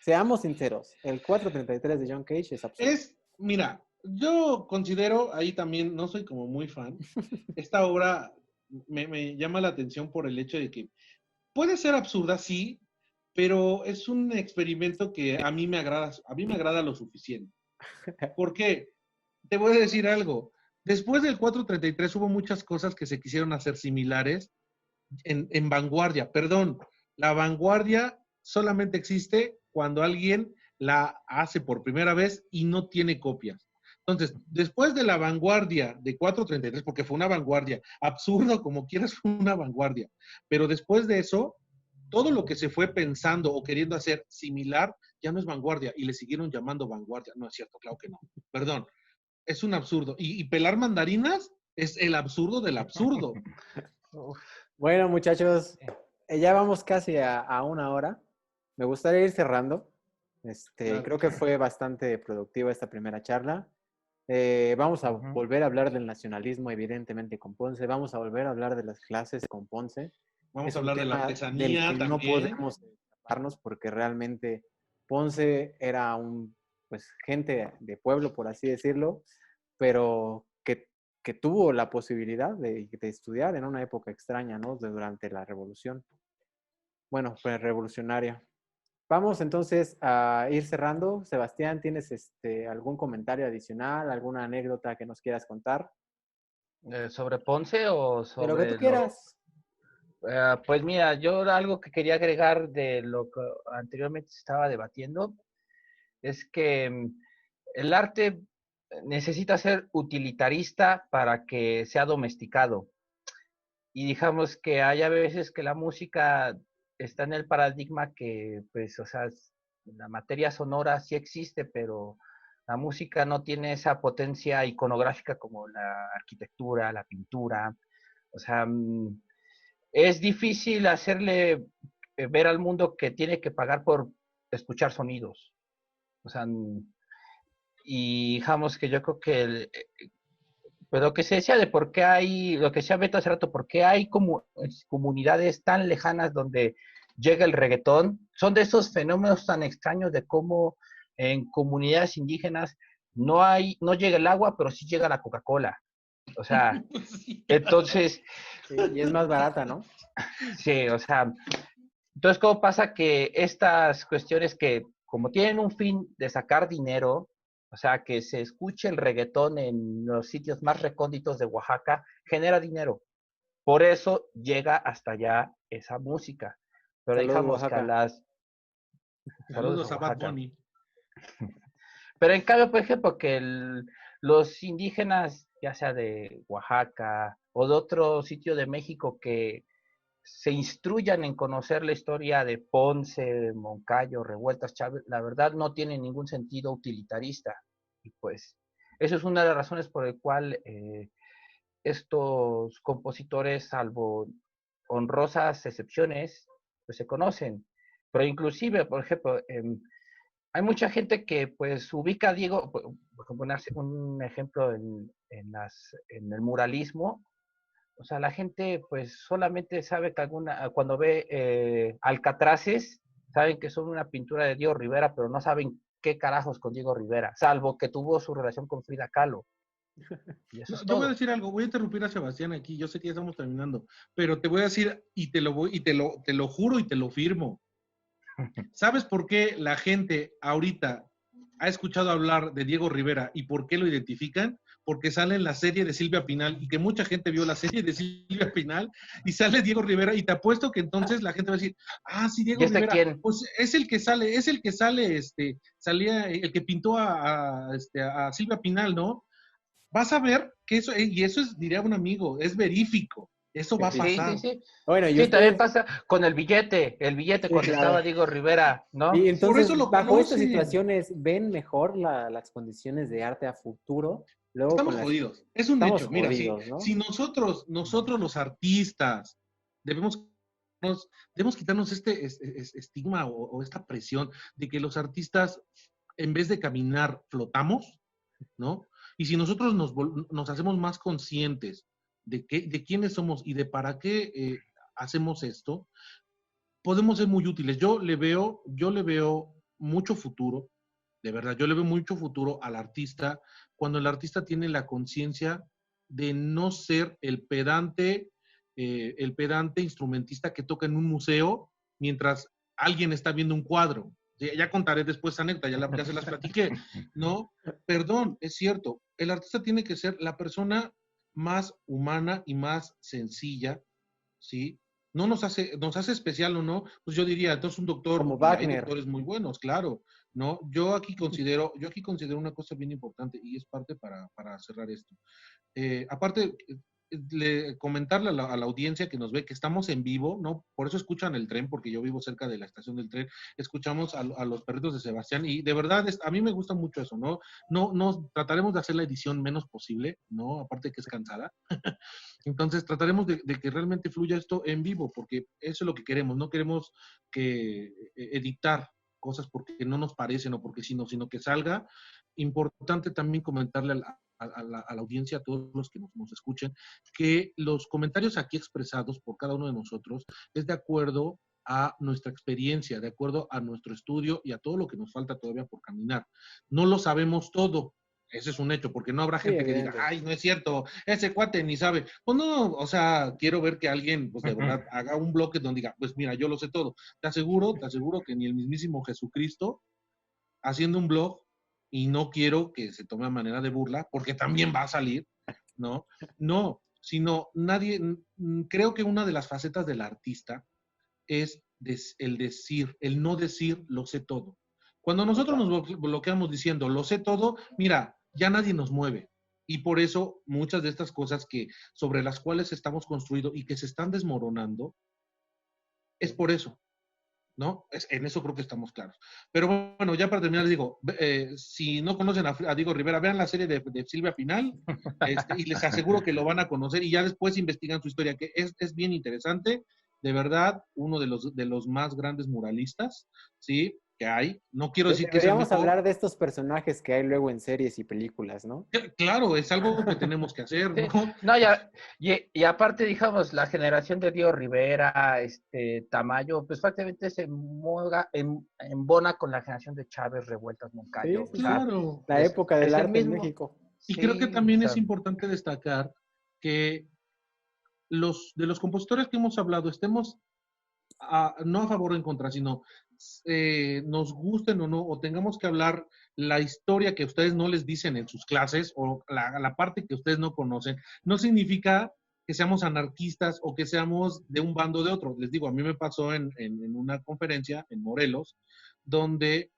Seamos sinceros, el 433 de John Cage es absurdo. mira, yo considero, ahí también no soy como muy fan, esta obra me llama la atención por el hecho de que puede ser absurda, sí, pero es un experimento que a mí me agrada lo suficiente. ¿Por qué? Te voy a decir algo. Después del 433 hubo muchas cosas que se quisieron hacer similares en vanguardia. Perdón, la vanguardia solamente existe cuando alguien la hace por primera vez y no tiene copias. Entonces, después de la vanguardia de 433, porque fue una vanguardia, absurdo como quieras, fue una vanguardia, pero después de eso, todo lo que se fue pensando o queriendo hacer similar ya no es vanguardia y le siguieron llamando vanguardia. No es cierto, claro que no. Perdón, es un absurdo. Y pelar mandarinas es el absurdo del absurdo. Bueno, muchachos, ya vamos casi a una hora. Me gustaría ir cerrando. Claro. Creo que fue bastante productiva esta primera charla. Vamos a Ujú. volver a hablar del nacionalismo, evidentemente, con Ponce. Vamos a volver a hablar de las clases con Ponce. Vamos Es a un hablar de la tema del artesanía que no también. podemos escaparnos porque realmente Ponce era pues, gente de pueblo, por así decirlo, pero que tuvo la posibilidad de estudiar en una época extraña, ¿no? Durante la revolución. Bueno, pues revolucionaria. Vamos entonces a ir cerrando. Sebastián, ¿tienes algún comentario adicional, alguna anécdota que nos quieras contar? ¿Sobre Ponce o De lo que tú sobre lo? quieras. Pues mira, yo algo que quería agregar de lo que anteriormente se estaba debatiendo es que el arte necesita ser utilitarista para que sea domesticado. Y digamos que hay a veces que la música está en el paradigma que, pues, o sea, la materia sonora sí existe, pero la música no tiene esa potencia iconográfica como la arquitectura, la pintura. O sea, es difícil hacerle ver al mundo que tiene que pagar por escuchar sonidos. O sea, y digamos que yo creo que pero lo que se decía de por qué hay, lo que decía Beto hace rato, por qué hay como comunidades tan lejanas donde llega el reggaetón, son de esos fenómenos tan extraños de cómo en comunidades indígenas no llega el agua, pero sí llega la Coca-Cola. O sea, Sí. entonces, Sí, y es más barata, ¿no? sí, o sea, entonces, ¿cómo pasa que estas cuestiones que, como tienen un fin de sacar dinero, o sea, que se escuche el reggaetón en los sitios más recónditos de Oaxaca, genera dinero? Por eso llega hasta allá esa música. Pero Saludos, digamos que a Oaxaca. las... Saludos a Saludos a Bad Oaxaca. Bunny. Pero en cambio, por ejemplo, que los indígenas, ya sea de Oaxaca o de otro sitio de México que se instruyan en conocer la historia de Ponce, Moncayo, Revueltas, Chávez, la verdad no tiene ningún sentido utilitarista. Y pues eso es una de las razones por el cual estos compositores, salvo honrosas excepciones, pues se conocen. Pero inclusive, por ejemplo, hay mucha gente que pues ubica a Diego, por poner un ejemplo en el muralismo, o sea, la gente pues solamente sabe que cuando ve alcatraces, saben que son una pintura de Diego Rivera, pero no saben qué carajos con Diego Rivera, salvo que tuvo su relación con Frida Kahlo. Y eso No, es yo voy a todo. decir algo, voy a interrumpir a Sebastián aquí, yo sé que ya estamos terminando, pero te voy a decir, y te lo juro y te lo firmo. ¿Sabes por qué la gente ahorita ha escuchado hablar de Diego Rivera y por qué lo identifican? Porque sale en la serie de Silvia Pinal y que mucha gente vio la serie de Silvia Pinal y sale Diego Rivera y te apuesto que entonces la gente va a decir, ah, sí, ¿Y Diego este Rivera, quién? pues es el que sale, salía el que pintó a Silvia Pinal, ¿no? Vas a ver que eso, y eso es, diría un amigo, es verífico, eso va a Sí. Sí, sí, pasar. sí. Bueno, y Sí, también ustedes, pasa con el billete sí, cuando estaba claro. Diego Rivera, Y ¿no? Por entonces, eso lo bajo estas conocen. situaciones, ¿ven mejor las condiciones de arte a futuro? Luego con Estamos las... jodidos. Es un Estamos hecho. Mira, si, jodidos, ¿no? si nosotros los artistas, debemos, debemos quitarnos este estigma o esta presión de que los artistas, en vez de caminar, flotamos, ¿no? Y si nosotros nos hacemos más conscientes de quiénes somos y de para qué hacemos esto, podemos ser muy útiles. Yo le veo mucho futuro, de verdad, yo le veo mucho futuro al artista cuando el artista tiene la conciencia de no ser el pedante instrumentista que toca en un museo mientras alguien está viendo un cuadro. Ya contaré después anécdota, ya se las platiqué, ¿no? Perdón, es cierto, el artista tiene que ser la persona más humana y más sencilla, ¿sí? No nos hace especial o no, pues yo diría, entonces un doctor, Como y hay Wagner. doctores muy buenos, claro, ¿no? Yo aquí considero una cosa bien importante y es parte para cerrar esto. Aparte, comentarle a la audiencia que nos ve que estamos en vivo, ¿no? Por eso escuchan el tren, porque yo vivo cerca de la estación del tren, escuchamos a los perritos de Sebastián y de verdad a mí me gusta mucho eso, ¿no? No, trataremos de hacer la edición menos posible, ¿no? Aparte que es cansada. Entonces trataremos de que realmente fluya esto en vivo, porque eso es lo que queremos, no queremos que editar cosas porque no nos parecen o porque sino que salga importante también comentarle a la audiencia, a todos los que nos escuchen, que los comentarios aquí expresados por cada uno de nosotros es de acuerdo a nuestra experiencia, de acuerdo a nuestro estudio y a todo lo que nos falta todavía por caminar. No lo sabemos todo, ese es un hecho, porque no habrá Sí, gente que diga, evidente. ay, no es cierto, ese cuate ni sabe. Pues no, o sea, quiero ver que alguien, pues de verdad, haga un bloque donde diga, pues mira, yo lo sé todo. Te aseguro que ni el mismísimo Jesucristo haciendo un blog, y no quiero que se tome a manera de burla, porque también va a salir, ¿no? No, sino nadie, creo que una de las facetas del artista es el decir, el no decir lo sé todo. Cuando Sí, nosotros claro. nos bloqueamos diciendo lo sé todo, mira, ya nadie nos mueve. Y por eso muchas de estas cosas que sobre las cuales estamos construidos y que se están desmoronando, es Sí. por eso, ¿no? En eso creo que estamos claros. Pero bueno, ya para terminar, les digo, si no conocen a Diego Rivera, vean la serie de Silvia Pinal, y les aseguro que lo van a conocer y ya después investigan su historia, que es bien interesante, de verdad, uno de los más grandes muralistas, ¿sí? Que hay. No quiero decir que es el Deberíamos mejor. hablar de estos personajes que hay luego en series y películas, ¿no? Claro, es algo que tenemos que hacer, Sí, ¿no? no, ya, y aparte, digamos, la generación de Diego Rivera, Tamayo, pues prácticamente se embona con la generación de Chávez, Revueltas, Sí, Moncayo, o sí, sí. sea, Claro. La época del es el arte en mismo, México. Y creo que sí, o también es sea, importante destacar que de los compositores que hemos hablado, estemos no a favor o en contra, sino nos gusten o no, o tengamos que hablar la historia que ustedes no les dicen en sus clases o la parte que ustedes no conocen, no significa que seamos anarquistas o que seamos de un bando o de otro. Les digo, a mí me pasó en una conferencia en Morelos, donde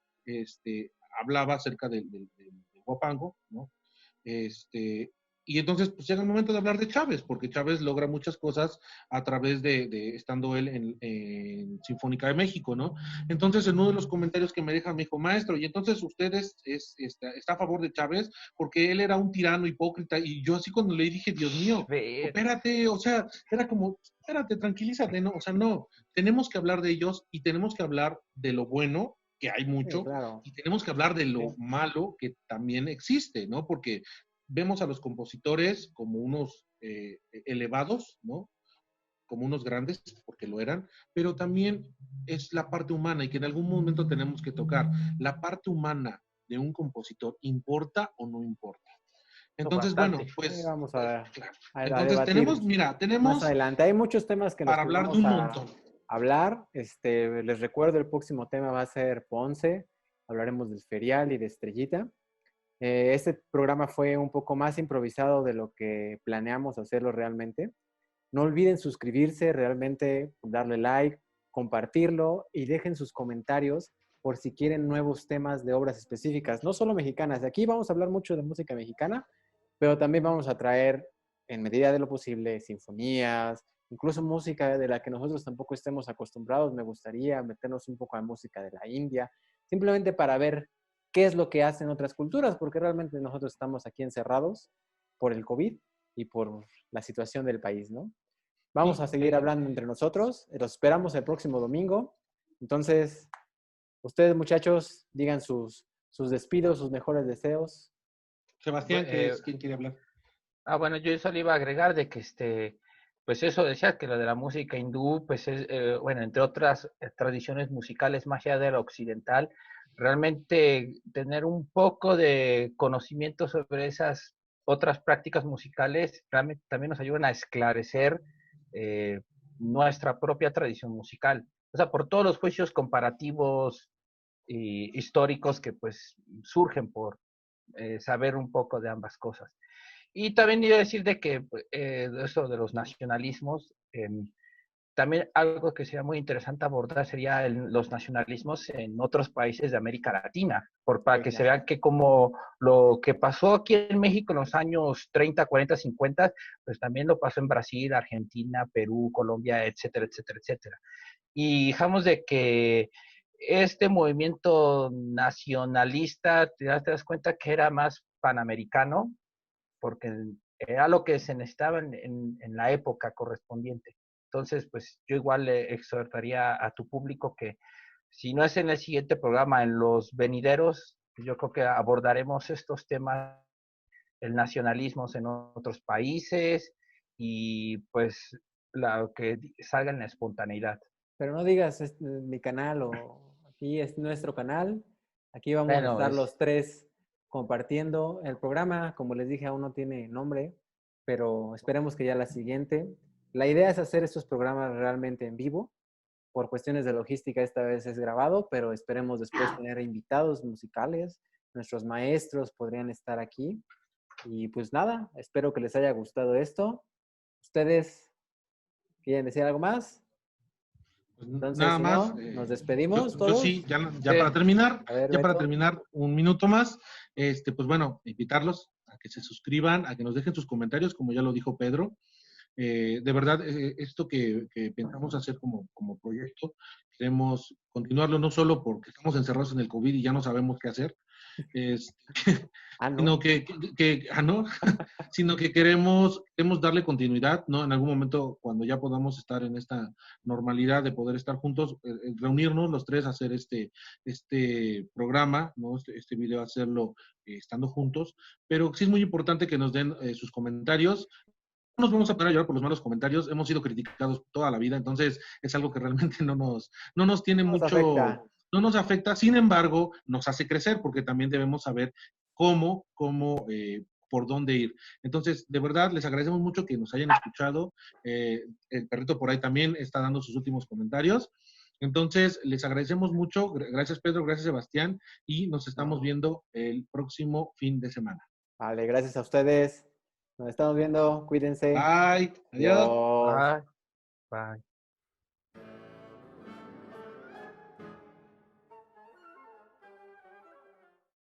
hablaba acerca del Huapango, ¿no? Este, y entonces, pues llega el momento de hablar de Chávez, porque Chávez logra muchas cosas a través estando él en Sinfónica de México, ¿no? Entonces, en uno de los comentarios que me deja, me dijo, maestro, y entonces usted está a favor de Chávez porque él era un tirano hipócrita, y yo así cuando le dije, Dios mío, ver, espérate, o sea, era como, espérate, tranquilízate, ¿no? O sea, no, tenemos que hablar de ellos y tenemos que hablar de lo bueno, que hay Sí, mucho, claro. y tenemos que hablar de Sí. lo malo que también existe, ¿no? Porque vemos a los compositores como unos elevados, ¿no? Como unos grandes, porque lo eran, pero también es la parte humana y que en algún momento tenemos que tocar. La parte humana de un compositor, ¿importa o no importa? Entonces, bueno, bastante. Sí, pues, vamos claro. a Entonces debatir tenemos, mira, más tenemos adelante. Hay muchos temas que los para que hablar de vamos un a montón. hablar. Les recuerdo, el próximo tema va a ser Ponce. Hablaremos del ferial y de Estrellita. Este programa fue un poco más improvisado de lo que planeamos hacerlo realmente. No olviden suscribirse, realmente darle like, compartirlo y dejen sus comentarios por si quieren nuevos temas de obras específicas, no solo mexicanas. Aquí vamos a hablar mucho de música mexicana, pero también vamos a traer, en medida de lo posible, sinfonías, incluso música de la que nosotros tampoco estemos acostumbrados. Me gustaría meternos un poco a música de la India, simplemente para ver qué es lo que hacen otras culturas, porque realmente nosotros estamos aquí encerrados por el COVID y por la situación del país, ¿no? Vamos a Sí, seguir hablando entre nosotros. Los esperamos el próximo domingo. Entonces, ustedes, muchachos, digan sus despidos, sus mejores deseos. Sebastián, que es quien quiere hablar. Bueno, yo solo iba a agregar de que pues eso decía que lo de la música hindú, pues es, bueno, entre otras tradiciones musicales más allá de la occidental, realmente tener un poco de conocimiento sobre esas otras prácticas musicales realmente también nos ayudan a esclarecer eh, nuestra propia tradición musical. O sea, por todos los juicios comparativos y históricos que pues surgen por saber un poco de ambas cosas. Y también iba a decir de que eso de los nacionalismos, también algo que sería muy interesante abordar sería los nacionalismos en otros países de América Latina, para Sí, que se claro. vean que como lo que pasó aquí en México en los años 30, 40, 50, pues también lo pasó en Brasil, Argentina, Perú, Colombia, etcétera, etcétera, etcétera. Y dejamos de que este movimiento nacionalista, te das cuenta que era más panamericano, porque era lo que se necesitaba en la época correspondiente. Entonces, pues yo igual le exhortaría a tu público que si no es en el siguiente programa, en los venideros, yo creo que abordaremos estos temas, el nacionalismo en otros países y pues lo que salga en la espontaneidad. Pero no digas mi canal o aquí es nuestro canal. Aquí vamos a Bueno, estar los tres compartiendo el programa. Como les dije, aún no tiene nombre, pero esperemos que ya la siguiente. La idea es hacer estos programas realmente en vivo. Por cuestiones de logística esta vez es grabado, pero esperemos después tener invitados musicales. Nuestros maestros podrían estar aquí. Y pues nada, espero que les haya gustado esto. ¿Ustedes quieren decir algo más? Pues Entonces, nada si más, no, nos despedimos yo sí, todos. ya para terminar, A ver, Beto. un minuto más, pues bueno, invitarlos a que se suscriban, a que nos dejen sus comentarios, como ya lo dijo Pedro. De verdad, esto que pensamos hacer como proyecto, queremos continuarlo no solo porque estamos encerrados en el COVID y ya no sabemos qué hacer, este, Ah, no. sino ¿no? Sino que queremos darle continuidad, ¿no? En algún momento, cuando ya podamos estar en esta normalidad de poder estar juntos, reunirnos los tres, hacer este programa, ¿no? Este video, hacerlo estando juntos, pero sí es muy importante que nos den sus comentarios. No nos vamos a poner a llorar por los malos comentarios, hemos sido criticados toda la vida, entonces es algo que realmente no nos tiene Nos afecta. no nos afecta, sin embargo, nos hace crecer porque también debemos saber por dónde ir. Entonces, de verdad, les agradecemos mucho que nos hayan escuchado. El perrito por ahí también está dando sus últimos comentarios. Entonces, les agradecemos mucho. Gracias, Pedro, gracias, Sebastián, y nos estamos No. viendo el próximo fin de semana. Vale, gracias a ustedes. Nos estamos viendo. Cuídense. Bye, adiós. Adiós. Bye. Bye.